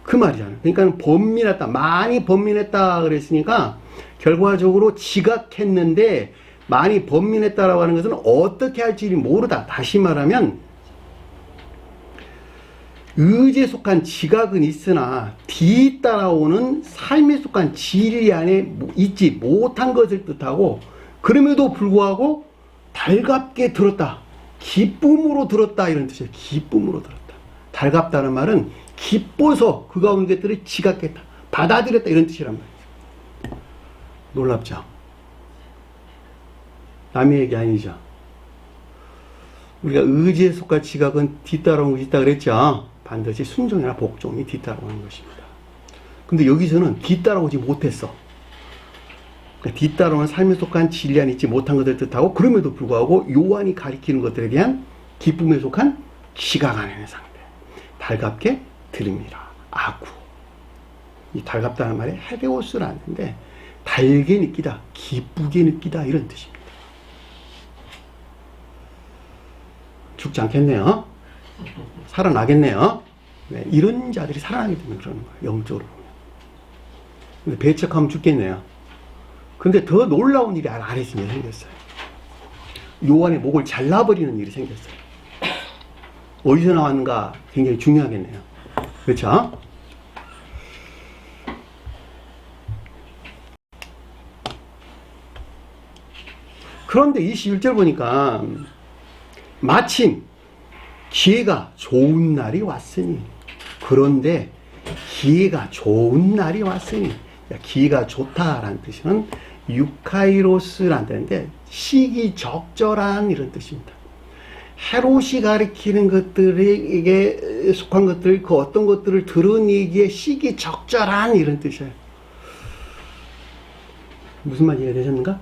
그 말이잖아요. 그러니까 범민했다. 많이 범민했다 그랬으니까 결과적으로 지각했는데 많이 범민했다라고 하는 것은 어떻게 할지 모르다. 다시 말하면 의지에 속한 지각은 있으나 뒤따라오는 삶에 속한 진리 안에 있지 못한 것을 뜻하고, 그럼에도 불구하고 달갑게 들었다, 기쁨으로 들었다 이런 뜻이에요. 기쁨으로 들었다. 달갑다는 말은 기뻐서 그 가운데 것들을 지각했다, 받아들였다 이런 뜻이란 말이죠. 놀랍죠? 남의 얘기 아니죠. 우리가 의지에 속한 지각은 뒤따라오는 것이 있다 그랬죠. 반드시 순종이나 복종이 뒤따라오는 것입니다. 근데 여기서는 뒤따라오지 못했어. 그러니까 뒤따라오는 삶에 속한 진리 안에 있지 못한 것을 뜻하고, 그럼에도 불구하고 요한이 가리키는 것들에 대한 기쁨에 속한 지각 안에 있는 상태. 달갑게 들음이라. 아구. 이 달갑다는 말에 헤데오스라는데 달게 느끼다, 기쁘게 느끼다 이런 뜻입니다. 죽지 않겠네요. 살아나겠네요. 네, 이런 자들이 살아나게 되면 그러는 거예요. 영적으로 보면. 근데 배척하면 죽겠네요. 근데 더 놀라운 일이 아래쯤에 생겼어요. 요한의 목을 잘라버리는 일이 생겼어요. 어디서 나왔는가 굉장히 중요하겠네요. 그렇죠? 그런데 21절 보니까 마침 기회가 좋은 날이 왔으니, 그런데 기회가 좋은 날이 왔으니, 기회가 좋다라는 뜻은 유카이로스라는 뜻인데 시기적절한 이런 뜻입니다. 헤롯이 가리키는 것들에게 속한 것들, 그 어떤 것들을 드러내기에 시기적절한 이런 뜻이에요. 무슨 말 이해가 되셨는가?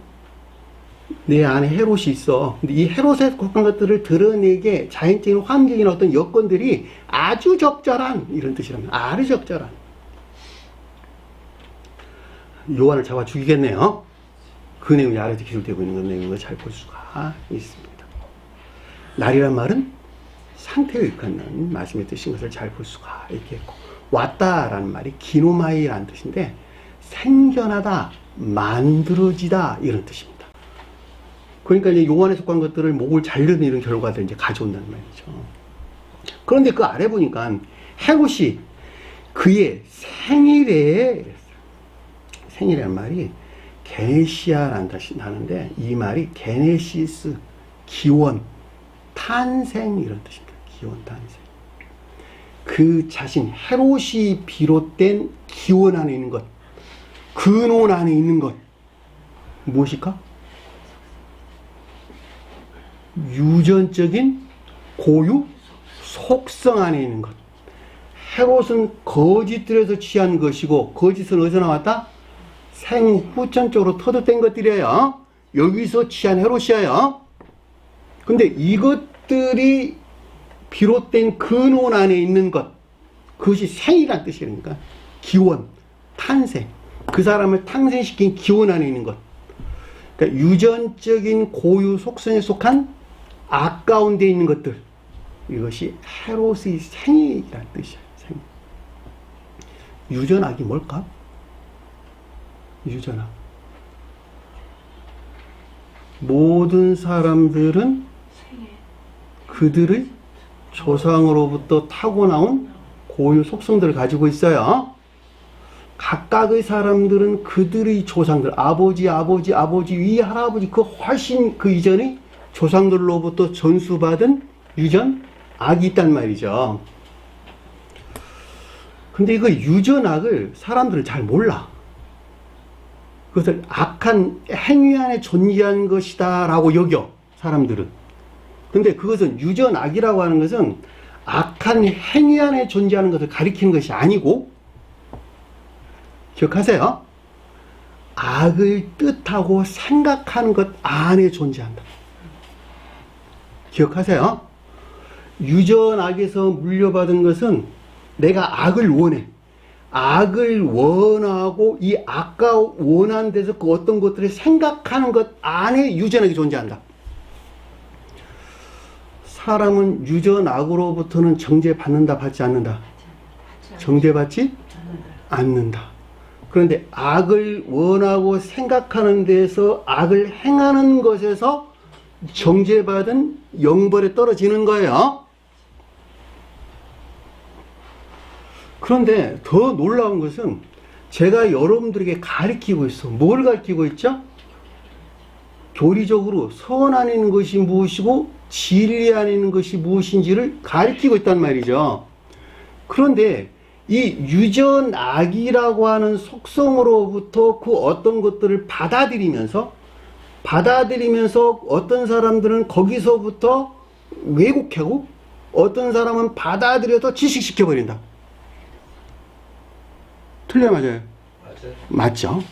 내 안에 헤롯이 있어. 근데 이 헤롯에 속한 것들을 드러내게 자연적인 환경이나 어떤 여건들이 아주 적절한 이런 뜻이랍니다. 아주 적절한. 요한을 잡아 죽이겠네요. 그 내용이 아래서 기술되고 있는 내용을 잘 볼 수가 있습니다. 날이란 말은 상태를 일컫는 말씀의 뜻인 것을 잘 볼 수가 있겠고, 왔다라는 말이 기노마이라는 뜻인데 생겨나다, 만들어지다 이런 뜻입니다. 그러니까 이제 요한에 속한 것들을 목을 잘르는 이런 결과들을 이제 가져온다는 말이죠. 그런데 그 아래 보니까 헤롯이 그의 생일이라는 말이 게네시아라는 뜻이 나는데 이 말이 게네시스, 기원, 탄생 이런 뜻입니다. 기원, 탄생. 그 자신, 헤롯이 비롯된 기원 안에 있는 것, 근원 안에 있는 것, 무엇일까? 유전적인 고유 속성 안에 있는 것. 헤롯은 거짓들에서 취한 것이고, 거짓은 어디서 나왔다? 생후천적으로 터득된 것들이에요. 여기서 취한 헤롯이에요. 근데 이것들이 비롯된 근원 안에 있는 것, 그것이 생이란 뜻이니까 기원, 탄생, 그 사람을 탄생시킨 기원 안에 있는 것, 그러니까 유전적인 고유 속성에 속한 악 가운데 있는 것들, 이것이 헤롯의 생이란 뜻이에요. 생. 유전악이 뭘까? 유전악. 모든 사람들은 그들의 조상으로부터 타고나온 고유 속성들을 가지고 있어요. 각각의 사람들은 그들의 조상들, 아버지, 위 할아버지, 그 훨씬 그 이전의 조상들로부터 전수받은 유전, 악이 있단 말이죠. 근데 그 유전악을 사람들은 잘 몰라. 그것을 악한 행위 안에 존재한 것이다 라고 여겨, 사람들은. 근데 그것은 유전악이라고 하는 것은 악한 행위 안에 존재하는 것을 가리키는 것이 아니고, 기억하세요. 악을 뜻하고 생각하는 것 안에 존재한다. 기억하세요. 유전악에서 물려받은 것은 내가 악을 원해. 악을 원하고 이 악과 원한 데서 그 어떤 것들을 생각하는 것 안에 유전악이 존재한다. 사람은 유전악으로부터는 정죄받는다, 받지 않는다? 정죄받지 않는다. 그런데 악을 원하고 생각하는 데서 악을 행하는 것에서 정죄받은 영벌에 떨어지는 거예요. 그런데 더 놀라운 것은 제가 여러분들에게 가르치고 있어. 뭘 가르치고 있죠? 교리적으로 선 안에 있는 것이 무엇이고 진리 안에 있는 것이 무엇인지를 가르치고 있단 말이죠. 그런데 이 유전악이라고 하는 속성으로부터 그 어떤 것들을 받아들이면서 어떤 사람들은 거기서부터 왜곡하고 어떤 사람은 받아들여서 지식시켜버린다. 틀려요, 맞아요? 맞아요. 맞죠?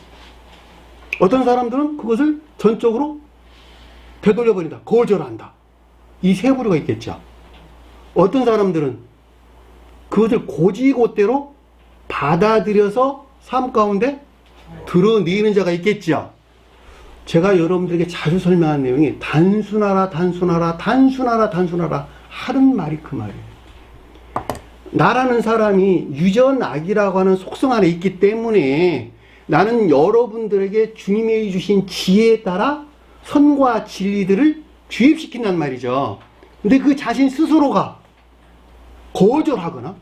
어떤 사람들은 그것을 전적으로 되돌려버린다. 거절한다. 이 세 부류가 있겠죠. 어떤 사람들은 그것을 고지고대로 받아들여서 삶 가운데 드러내는 자가 있겠죠. 제가 여러분들에게 자주 설명한 내용이 단순하라 하는 말이 그 말이에요. 나라는 사람이 유전악이라고 하는 속성 안에 있기 때문에 나는 여러분들에게 주님이 주신 지혜에 따라 선과 진리들을 주입시킨단 말이죠. 근데 그 자신 스스로가 거절하거나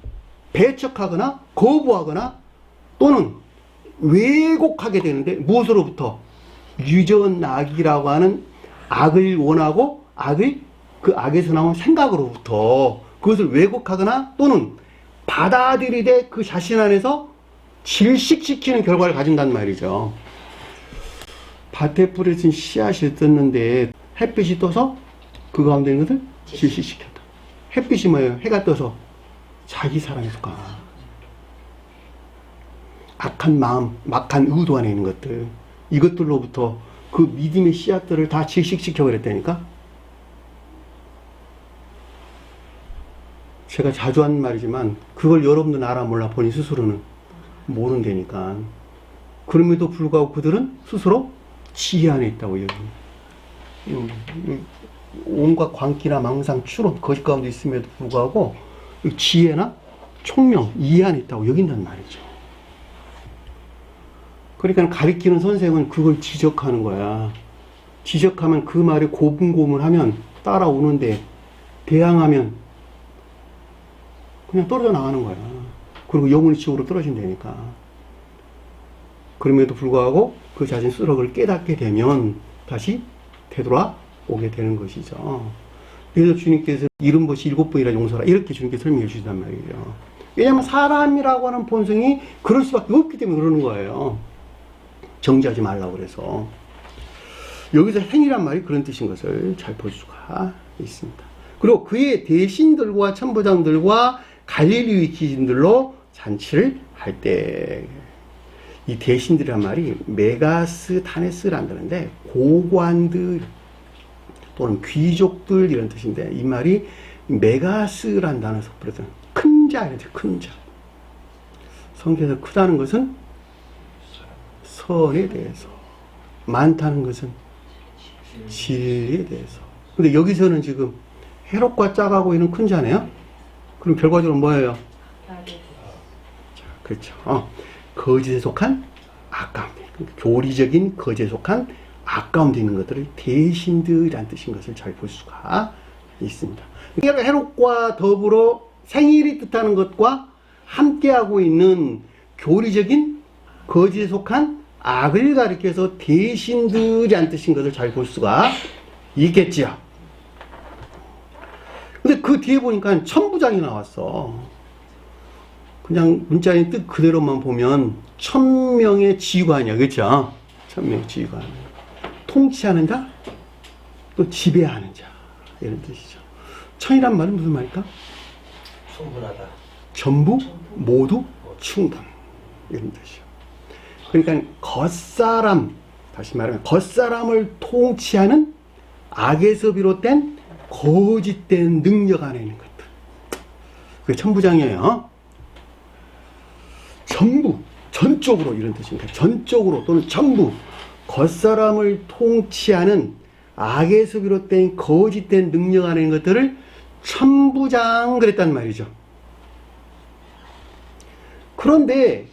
배척하거나 거부하거나 또는 왜곡하게 되는데 무엇으로부터? 유전악이라고 하는 악을 원하고 그 악에서 나온 생각으로부터 그것을 왜곡하거나 또는 받아들이되 그 자신 안에서 질식시키는 결과를 가진단 말이죠. 밭에 뿌려진 씨앗이 떴는데 햇빛이 떠서 그 가운데 있는 것을 질식시켰다. 햇빛이 뭐예요? 해가 떠서 자기 사랑에 속한 악한 마음, 막한 의도 안에 있는 것들, 이것들로부터 그 믿음의 씨앗들을 다 질식시켜 버렸다니까. 제가 자주 하는 말이지만 그걸 여러분들 알아 몰라 본인 스스로는 모른다니까. 그럼에도 불구하고 그들은 스스로 지혜 안에 있다고 여기. 온갖 광기나 망상, 추론, 거짓 가운데 있음에도 불구하고 지혜나 총명, 이해 안에 있다고 여긴단 말이죠. 그러니까 가르치는 선생은 그걸 지적하는 거야. 지적하면 그 말에 고분고분하면 따라오는데 대항하면 그냥 떨어져 나가는 거야. 그리고 영혼이 지옥으로 떨어진다니까. 그럼에도 불구하고 그 자신 스스로를 깨닫게 되면 다시 되돌아오게 되는 것이죠. 그래서 주님께서 70번씩 7번이라 용서라 이렇게 주님께서 설명해 주시단 말이에요. 왜냐하면 사람이라고 하는 본성이 그럴 수밖에 없기 때문에 그러는 거예요. 정죄하지 말라고 그래서. 여기서 행위란 말이 그런 뜻인 것을 잘 볼 수가 있습니다. 그리고 그의 대신들과 천부장들과 갈릴리 귀신들로 잔치를 할 때, 이 대신들이란 말이 메가스 타네스라는 단어인데 고관들 또는 귀족들 이런 뜻인데, 이 말이 메가스라는 단어에서 부르던 큰 자, 큰 자. 성경에서 크다는 것은 선에 대해서, 많다는 것은 진리에 대해서. 근데 여기서는 지금 헤롯과 짝하고 있는 큰 자네요. 그럼 결과적으로 뭐예요? 자, 그렇죠. 거짓에 속한 아까운 데, 교리적인 거짓에 속한 아까운 데 있는 것들을 대신들이라는 뜻인 것을 잘 볼 수가 있습니다. 헤롯과 더불어 생일이 뜻하는 것과 함께하고 있는 교리적인 거짓에 속한 악을 가리켜서 대신들이라는 뜻인 것을 잘 볼 수가 있겠지요. 근데 그 뒤에 보니까 천부장이 나왔어. 그냥 문자인 뜻 그대로만 보면 1000명의 지휘관이야. 그렇죠? 1000명의 지휘관. 통치하는 자, 또 지배하는 자. 이런 뜻이죠. 천이란 말은 무슨 말일까? 충분하다. 전부, 모두, 충분. 이런 뜻이죠. 그러니까 겉사람, 다시 말하면 겉사람을 통치하는 악에서 비롯된 거짓된 능력 안에 있는 것들. 그게 천부장이에요. 전부, 전적으로 이런 뜻입니다. 전적으로 또는 전부 겉사람을 통치하는 악에서 비롯된 거짓된 능력 안에 있는 것들을 천부장 그랬단 말이죠. 그런데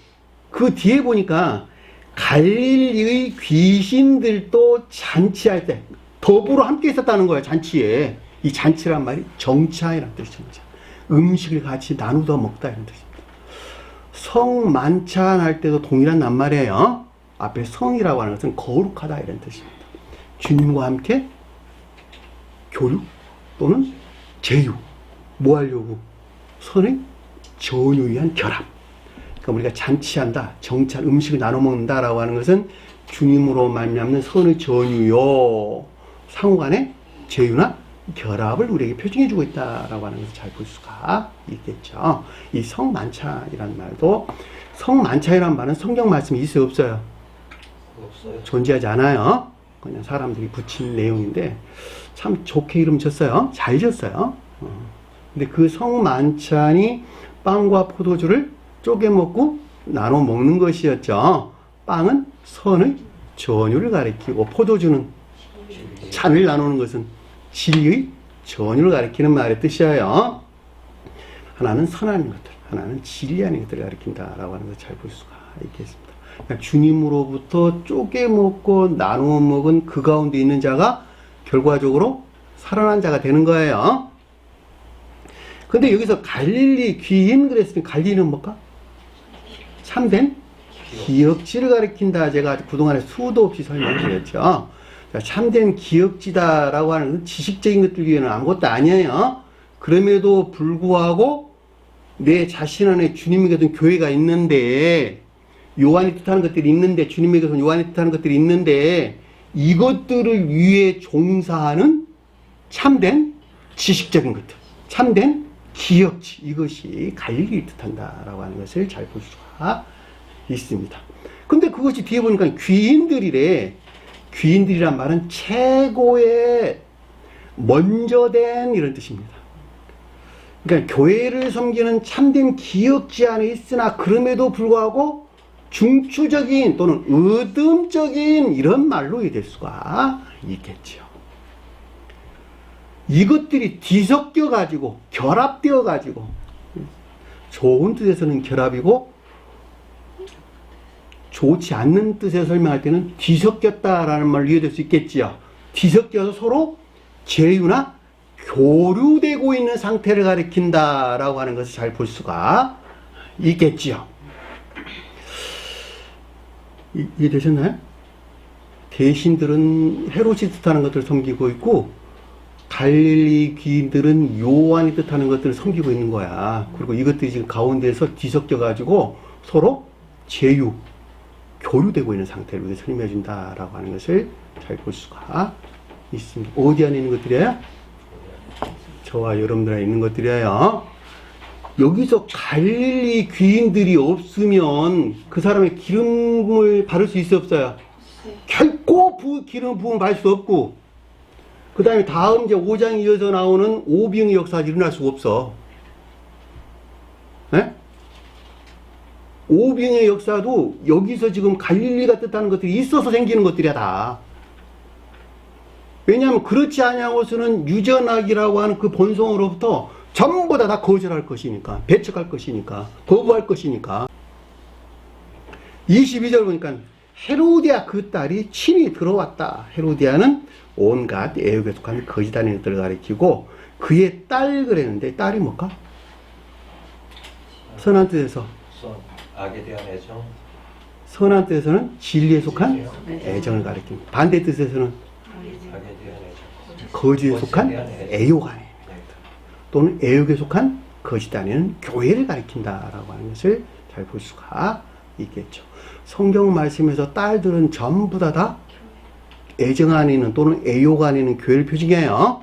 그 뒤에 보니까 갈릴리의 귀신들도 잔치할 때 더불어 함께 있었다는 거예요. 잔치에. 이 잔치란 말이 정차이라는 뜻입니다. 음식을 같이 나누다 먹다 이런 뜻입니다. 성만찬할 때도 동일한 낱말이에요. 앞에 성이라고 하는 것은 거룩하다 이런 뜻입니다. 주님과 함께 교육 또는 제유. 뭐 하려고? 선의 전유 위한 결합. 그러니까 우리가 잔치한다, 정찬, 음식을 나눠 먹는다라고 하는 것은 주님으로 말미암는 선의 전유요, 상호간의 제유나 결합을 우리에게 표징해주고 있다라고 하는 것을 잘 볼 수가 있겠죠. 이 성만찬이라는 말도, 성만찬이라는 말은 성경 말씀이 있어요, 없어요? 없어요. 존재하지 않아요. 그냥 사람들이 붙인 내용인데 참 좋게 이름 졌어요. 잘 졌어요. 근데 그 성만찬이 빵과 포도주를 쪼개 먹고 나눠 먹는 것이었죠. 빵은 선의 전유를 가리키고 포도주는 찬을 나누는 것은 진리의 전유를 가리키는 말의 뜻이에요. 하나는 선한 것들, 하나는 진리 아닌 것들을 가리킨다라고 하는 것을 잘 볼 수가 있겠습니다. 그러니까 주님으로부터 쪼개 먹고 나누어 먹은 그 가운데 있는 자가 결과적으로 살아난 자가 되는 거예요. 근데 여기서 갈릴리 귀인 그랬으니 갈릴리는 뭘까? 참된 기억지를 가리킨다. 제가 그동안에 수도 없이 설명드렸죠. 참된 기억지다라고 하는 지식적인 것들 위에는 아무것도 아니에요. 그럼에도 불구하고 내 자신 안에 주님에게서 교회가 있는데, 요한이 뜻하는 것들이 있는데, 주님에게서 요한이 뜻하는 것들이 있는데, 이것들을 위해 종사하는 참된 지식적인 것들, 참된 기억지, 이것이 갈릴리를 뜻한다라고 하는 것을 잘 볼 수가 있습니다. 근데 그것이 뒤에 보니까 귀인들이래. 귀인들이란 말은 최고의 먼저 된 이런 뜻입니다. 그러니까 교회를 섬기는 참된 기역지 안에 있으나 그럼에도 불구하고 중추적인 또는 의듬적인 이런 말로 될 수가 있겠죠. 이것들이 뒤섞여 가지고 결합되어 가지고 좋은 뜻에서는 결합이고 좋지 않는 뜻에 설명할 때는 뒤섞였다라는 말로 이해될 수 있겠지요. 뒤섞여서 서로 제휴나 교류되고 있는 상태를 가리킨다라고 하는 것을 잘 볼 수가 있겠지요. 이해되셨나요? 대신들은 헤롯이 뜻하는 것들을 섬기고 있고 갈릴리 귀인들은 요한이 뜻하는 것들을 섬기고 있는 거야. 그리고 이것들이 지금 가운데에서 뒤섞여 가지고 서로 제휴, 교류되고 있는 상태를 설명해 준다라고 하는 것을 잘 볼 수가 있습니다. 어디 안에 있는 것들이에요? 저와 여러분들 안에 있는 것들이에요. 여기서 갈릴리 귀인들이 없으면 그 사람의 기름을 바를 수 있어 없어요? 결코 기름 부음을 받을 수 없고, 그 다음에 다음 이제 5장 이어서 나오는 오병의 역사가 일어날 수가 없어. 네? 오병의 역사도 여기서 지금 갈릴리가 뜻하는 것들이 있어서 생기는 것들이야 다. 왜냐하면 그렇지 아니하고서는 유전학이라고 하는 그 본성으로부터 전부 다 거절할 것이니까, 배척할 것이니까, 거부할 것이니까. 22절 보니까 헤로디아 그 딸이 친히 들어왔다. 헤로디아는 온갖 애욕에 속한 거짓다는 것들을 가리키고 그의 딸 그랬는데 딸이 뭘까? 선한 뜻에서 악에 대한 애정. 선한 뜻에서는 진리에 속한 애정을 가리킵니다. 반대 뜻에서는 악에 대한 애정. 거짓에 속한 애욕 안에 또는 애욕에 속한 거짓 안에는 교회를 가리킨다라고 하는 것을 잘 볼 수가 있겠죠. 성경 말씀에서 딸들은 전부 다 애정 안에 있는 또는 애욕 안에 있는 교회를 표징해요.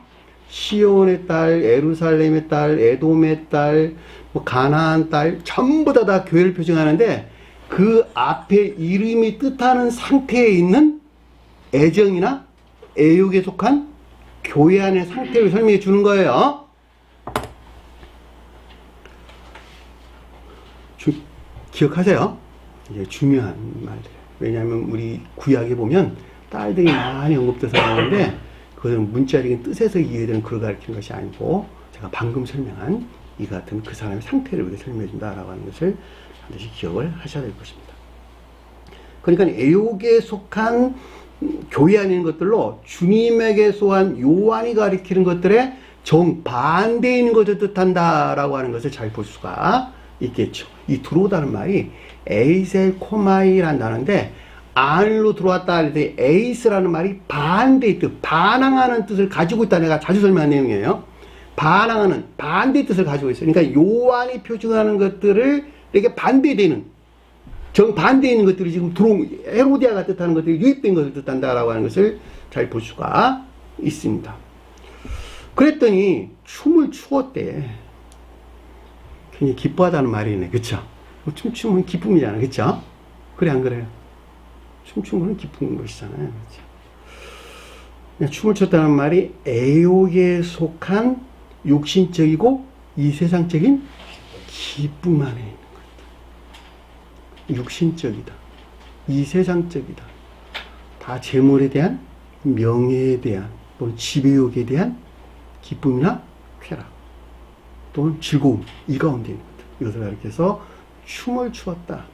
시온의 딸, 예루살렘의 딸, 에돔의 딸, 가나안 딸 전부 다 교회를 표징하는데 그 앞에 이름이 뜻하는 상태에 있는 애정이나 애욕에 속한 교회 안의 상태를 설명해 주는 거예요. 기억하세요. 이게 중요한 말들. 왜냐하면 우리 구약에 보면 딸들이 많이 언급돼서 나오는데 그것은 문자적인 뜻에서 이해되는 그걸 가리키는 것이 아니고 제가 방금 설명한 이 같은 그 사람의 상태를 우리가 설명해 준다라고 하는 것을 반드시 기억을 하셔야 될 것입니다. 그러니까 애욕에 속한 교회 안에 있는 것들로 주님에게 소한 요한이 가리키는 것들의 정반대에 있는 것을 뜻한다라고 하는 것을 잘 볼 수가 있겠죠. 이 들어오다는 말이 에이셀 코마이라는 단어인데 안으로 들어왔다 할 때 에이스라는 말이 반대의 뜻, 반항하는 뜻을 가지고 있다 내가 자주 설명한 내용이에요. 반항하는 반대의 뜻을 가지고 있어요. 그러니까 요한이 표준하는 것들을 이렇게 반대되는 정반대에 있는 것들이 지금 들어온 헤로디아가 뜻하는 것들이 유입된 것을 뜻한다라고 하는 것을 잘 볼 수가 있습니다. 그랬더니 춤을 추었대. 굉장히 기뻐하다는 말이네. 그쵸? 춤추면 기쁨이잖아. 그쵸? 그래 안 그래요? 춤추는 건 기쁜 것이잖아요. 그쵸? 춤을 췄다는 말이 애욕에 속한 육신적이고 이 세상적인 기쁨 안에 있는 거다. 육신적이다. 이 세상적이다. 다 재물에 대한, 명예에 대한, 또는 지배욕에 대한 기쁨이나 쾌락, 또는 즐거움, 이 가운데 있는 거다. 이것을 가리켜서 춤을 추었다.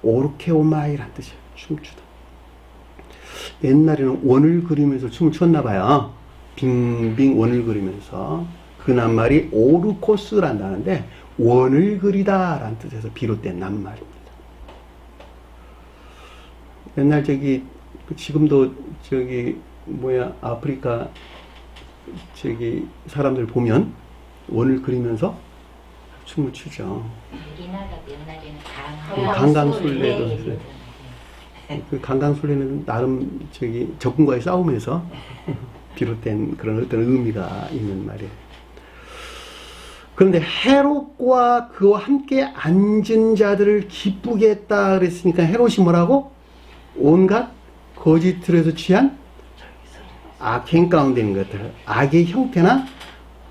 오르케오마이란 뜻이에요. 춤추다. 옛날에는 원을 그리면서 춤을 췄나 봐요. 빙빙 원을 그리면서. 그 낱말이 오르코스란 단어인데 원을 그리다 라는 뜻에서 비롯된 낱말입니다. 옛날 지금도 아프리카 사람들 보면 원을 그리면서 춤을 추죠. 우리나라도 옛날에는 강강술래도 그 강강술래는 나름 적군과의 싸움에서 비롯된 그런 어떤 의미가 있는 말이에요. 그런데 헤롯과 그와 함께 앉은 자들을 기쁘게 했다 그랬으니까 헤롯이 뭐라고? 온갖 거짓으로 해서 취한 악행 가운데 있는 것들, 악의 형태나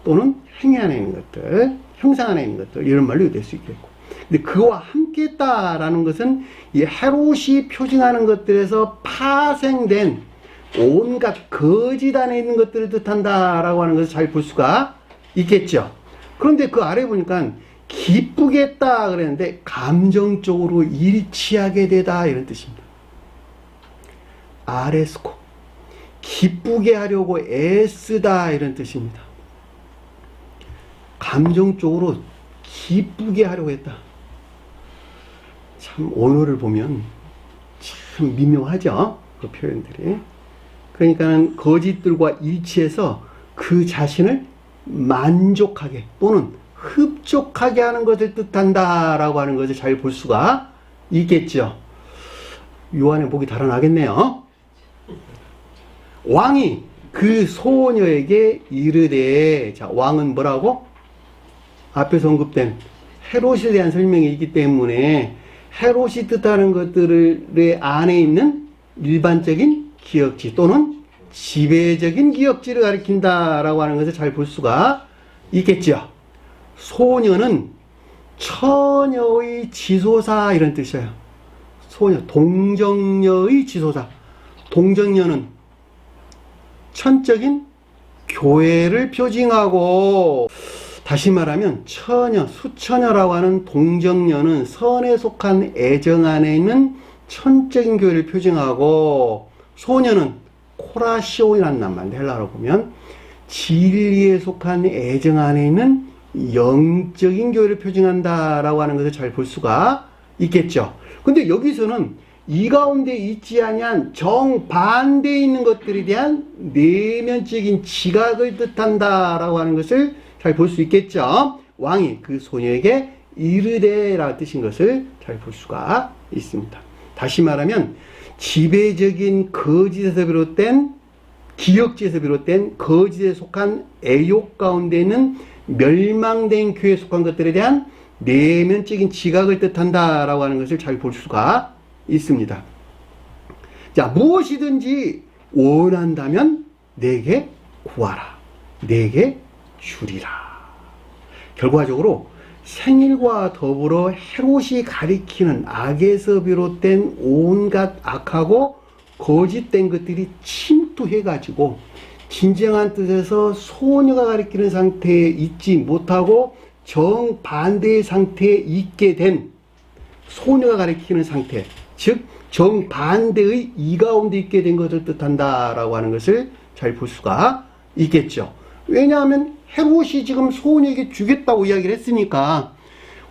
또는 행위 안에 있는 것들, 형상 안에 있는 것들, 이런 말로 될 수 있겠고. 근데 그와 함께 했다라는 것은 이 헤롯이 표징하는 것들에서 파생된 온갖 거짓 안에 있는 것들을 뜻한다라고 하는 것을 잘 볼 수가 있겠죠. 그런데 그 아래 보니까 기쁘게 했다 그랬는데 감정적으로 일치하게 되다 이런 뜻입니다. 아레스코, 기쁘게 하려고 애쓰다 이런 뜻입니다. 감정적으로 기쁘게 하려고 했다. 참 언어를 보면 참 미묘하죠, 그 표현들이. 그러니까는 거짓들과 일치해서 그 자신을 만족하게 또는 흡족하게 하는 것을 뜻한다라고 하는 것을 잘 볼 수가 있겠죠. 요한의 복이 달아나겠네요. 왕이 그 소녀에게 이르되, 자, 왕은 뭐라고? 앞에서 언급된 헤롯에 대한 설명이 있기 때문에 헤롯이 뜻하는 것들의 안에 있는 일반적인 기억지 또는 지배적인 기억지를 가리킨다라고 하는 것을 잘 볼 수가 있겠죠. 소녀는 처녀의 지소사 이런 뜻이에요. 소녀, 동정녀의 지소사. 동정녀는 천적인 교회를 표징하고, 다시 말하면 처녀, 수처녀라고 하는 동정녀는 선에 속한 애정 안에 있는 천적인 교회를 표징하고, 소녀는 코라시오이라는 낱말인데 헬라어로 보면 진리에 속한 애정 안에 있는 영적인 교회를 표징한다라고 하는 것을 잘 볼 수가 있겠죠. 근데 여기서는 이 가운데 있지 아니한 정반대에 있는 것들에 대한 내면적인 지각을 뜻한다라고 하는 것을 잘 볼 수 있겠죠. 왕이 그 소녀에게 이르되라는 뜻인 것을 잘 볼 수가 있습니다. 다시 말하면 지배적인 거짓에서 비롯된, 기억지에서 비롯된 거짓에 속한 애욕 가운데 있는 멸망된 교회에 속한 것들에 대한 내면적인 지각을 뜻한다라고 하는 것을 잘 볼 수가 있습니다. 자, 무엇이든지 원한다면 내게 구하라. 내게 주리라. 결과적으로 생일과 더불어 헤롯이 가리키는 악에서 비롯된 온갖 악하고 거짓된 것들이 침투해가지고 진정한 뜻에서 소녀가 가리키는 상태에 있지 못하고 정반대의 상태에 있게 된, 소녀가 가리키는 상태, 즉 정반대의 이 가운데 있게 된 것을 뜻한다라고 하는 것을 잘 볼 수가 있겠죠. 왜냐하면 헤롯이 지금 소녀에게 주겠다고 이야기를 했으니까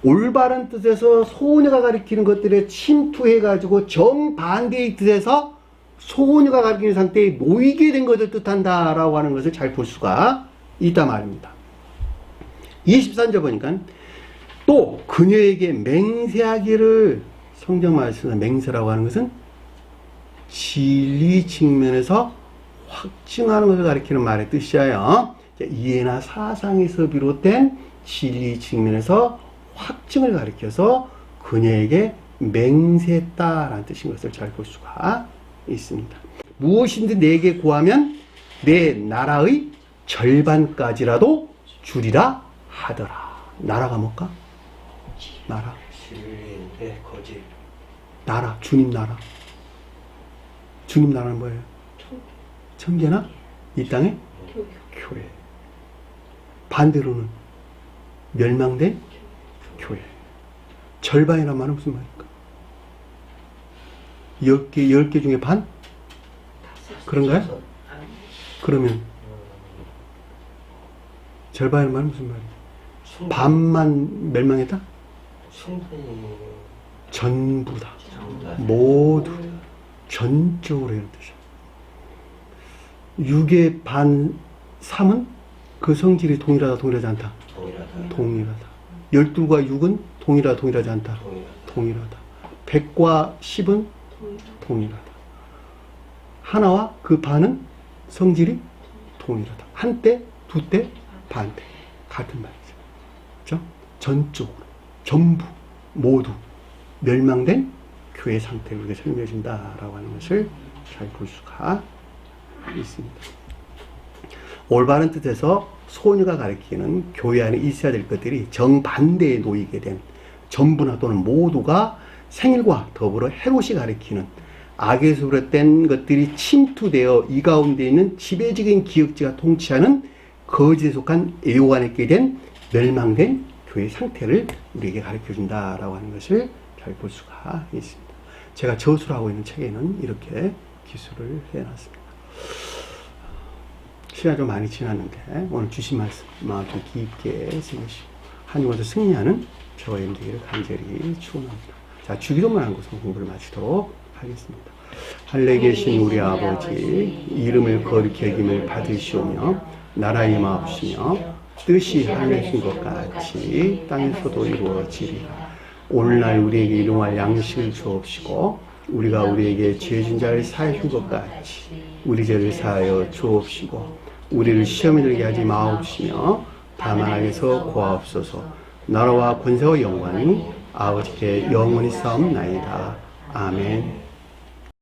올바른 뜻에서 소녀가 가리키는 것들에 침투해가지고 정반대의 뜻에서 소녀가 가리키는 상태에 놓이게 된 것을 뜻한다라고 하는 것을 잘 볼 수가 있단 말입니다. 23절 보니까 또 그녀에게 맹세하기를, 성경 말씀에서 맹세라고 하는 것은 진리 측면에서 확증하는 것을 가리키는 말의 뜻이에요. 이해나 사상에서 비롯된 진리 측면에서 확증을 가리켜서 그녀에게 맹세했다라는 뜻인 것을 잘 볼 수가 있습니다. 무엇인지 내게 구하면 내 나라의 절반까지라도 주리라 하더라. 나라가 뭘까? 나라. 진리인데 거짓. 나라, 주님 나라. 주님 나라는 뭐예요? 천계나 이 땅의 교회. 반대로는 멸망된 교회. 절반이란 말은 무슨 말일까? 10개 중에 반? 그런가요? 그러면 절반이란 말은 무슨 말이에요? 반만 멸망했다? 충분히 전부다. 전부다. 모두 전적으로 이런 뜻이야. 6의 반 3은 그 성질이 동일하다, 동일하지 않다? 동일하다. 동일하다. 12과 6은 동일하다, 동일하지 않다? 동일하다. 100과 10은 동일하다. 하나와 그 반은 성질이 동일하다. 한때, 두때, 반때. 같은 말이죠. 그렇죠? 전적으로, 전부, 모두 멸망된 교회 상태를 우리가 설명해 준다라고 하는 것을 잘 볼 수가 있습니다. 올바른 뜻에서 소녀가 가리키는 교회 안에 있어야 될 것들이 정반대에 놓이게 된 전부나 또는 모두가 생일과 더불어 헤롯이 가리키는 악에서 비롯된 것들이 침투되어 이 가운데 있는 지배적인 기역지가 통치하는 거짓에 속한 애호가 있게 된 멸망된 교회의 상태를 우리에게 가르쳐준다라고 하는 것을 잘 볼 수가 있습니다. 제가 저술을 하고 있는 책에는 이렇게 기술을 해놨습니다. 시간이 좀 많이 지났는데 오늘 주신 말씀만큼 깊게 생기시고 하나님께서 승리하는 저와 여러분 되기를 간절히 축원합니다. 자, 주기도만 한 것으로 공부를 마치도록 하겠습니다. 하늘에 계신 우리 아버지, 이름을 거룩히 여김을 받으시오며 나라에 임하옵시며 뜻이 하늘에 신 것 같이 땅에서도 이루어지리라. 오늘날 우리에게 일용할 양식을 주옵시고 우리가 우리에게 죄진 자를 사해 준 것 같이 우리 죄를 사하여 주옵시고 우리를 시험에 들게 하지 마옵시며 다만 악에서 구하옵소서. 나라와 권세와 영광이 아버지께 영원히 싸움나이다. 아멘.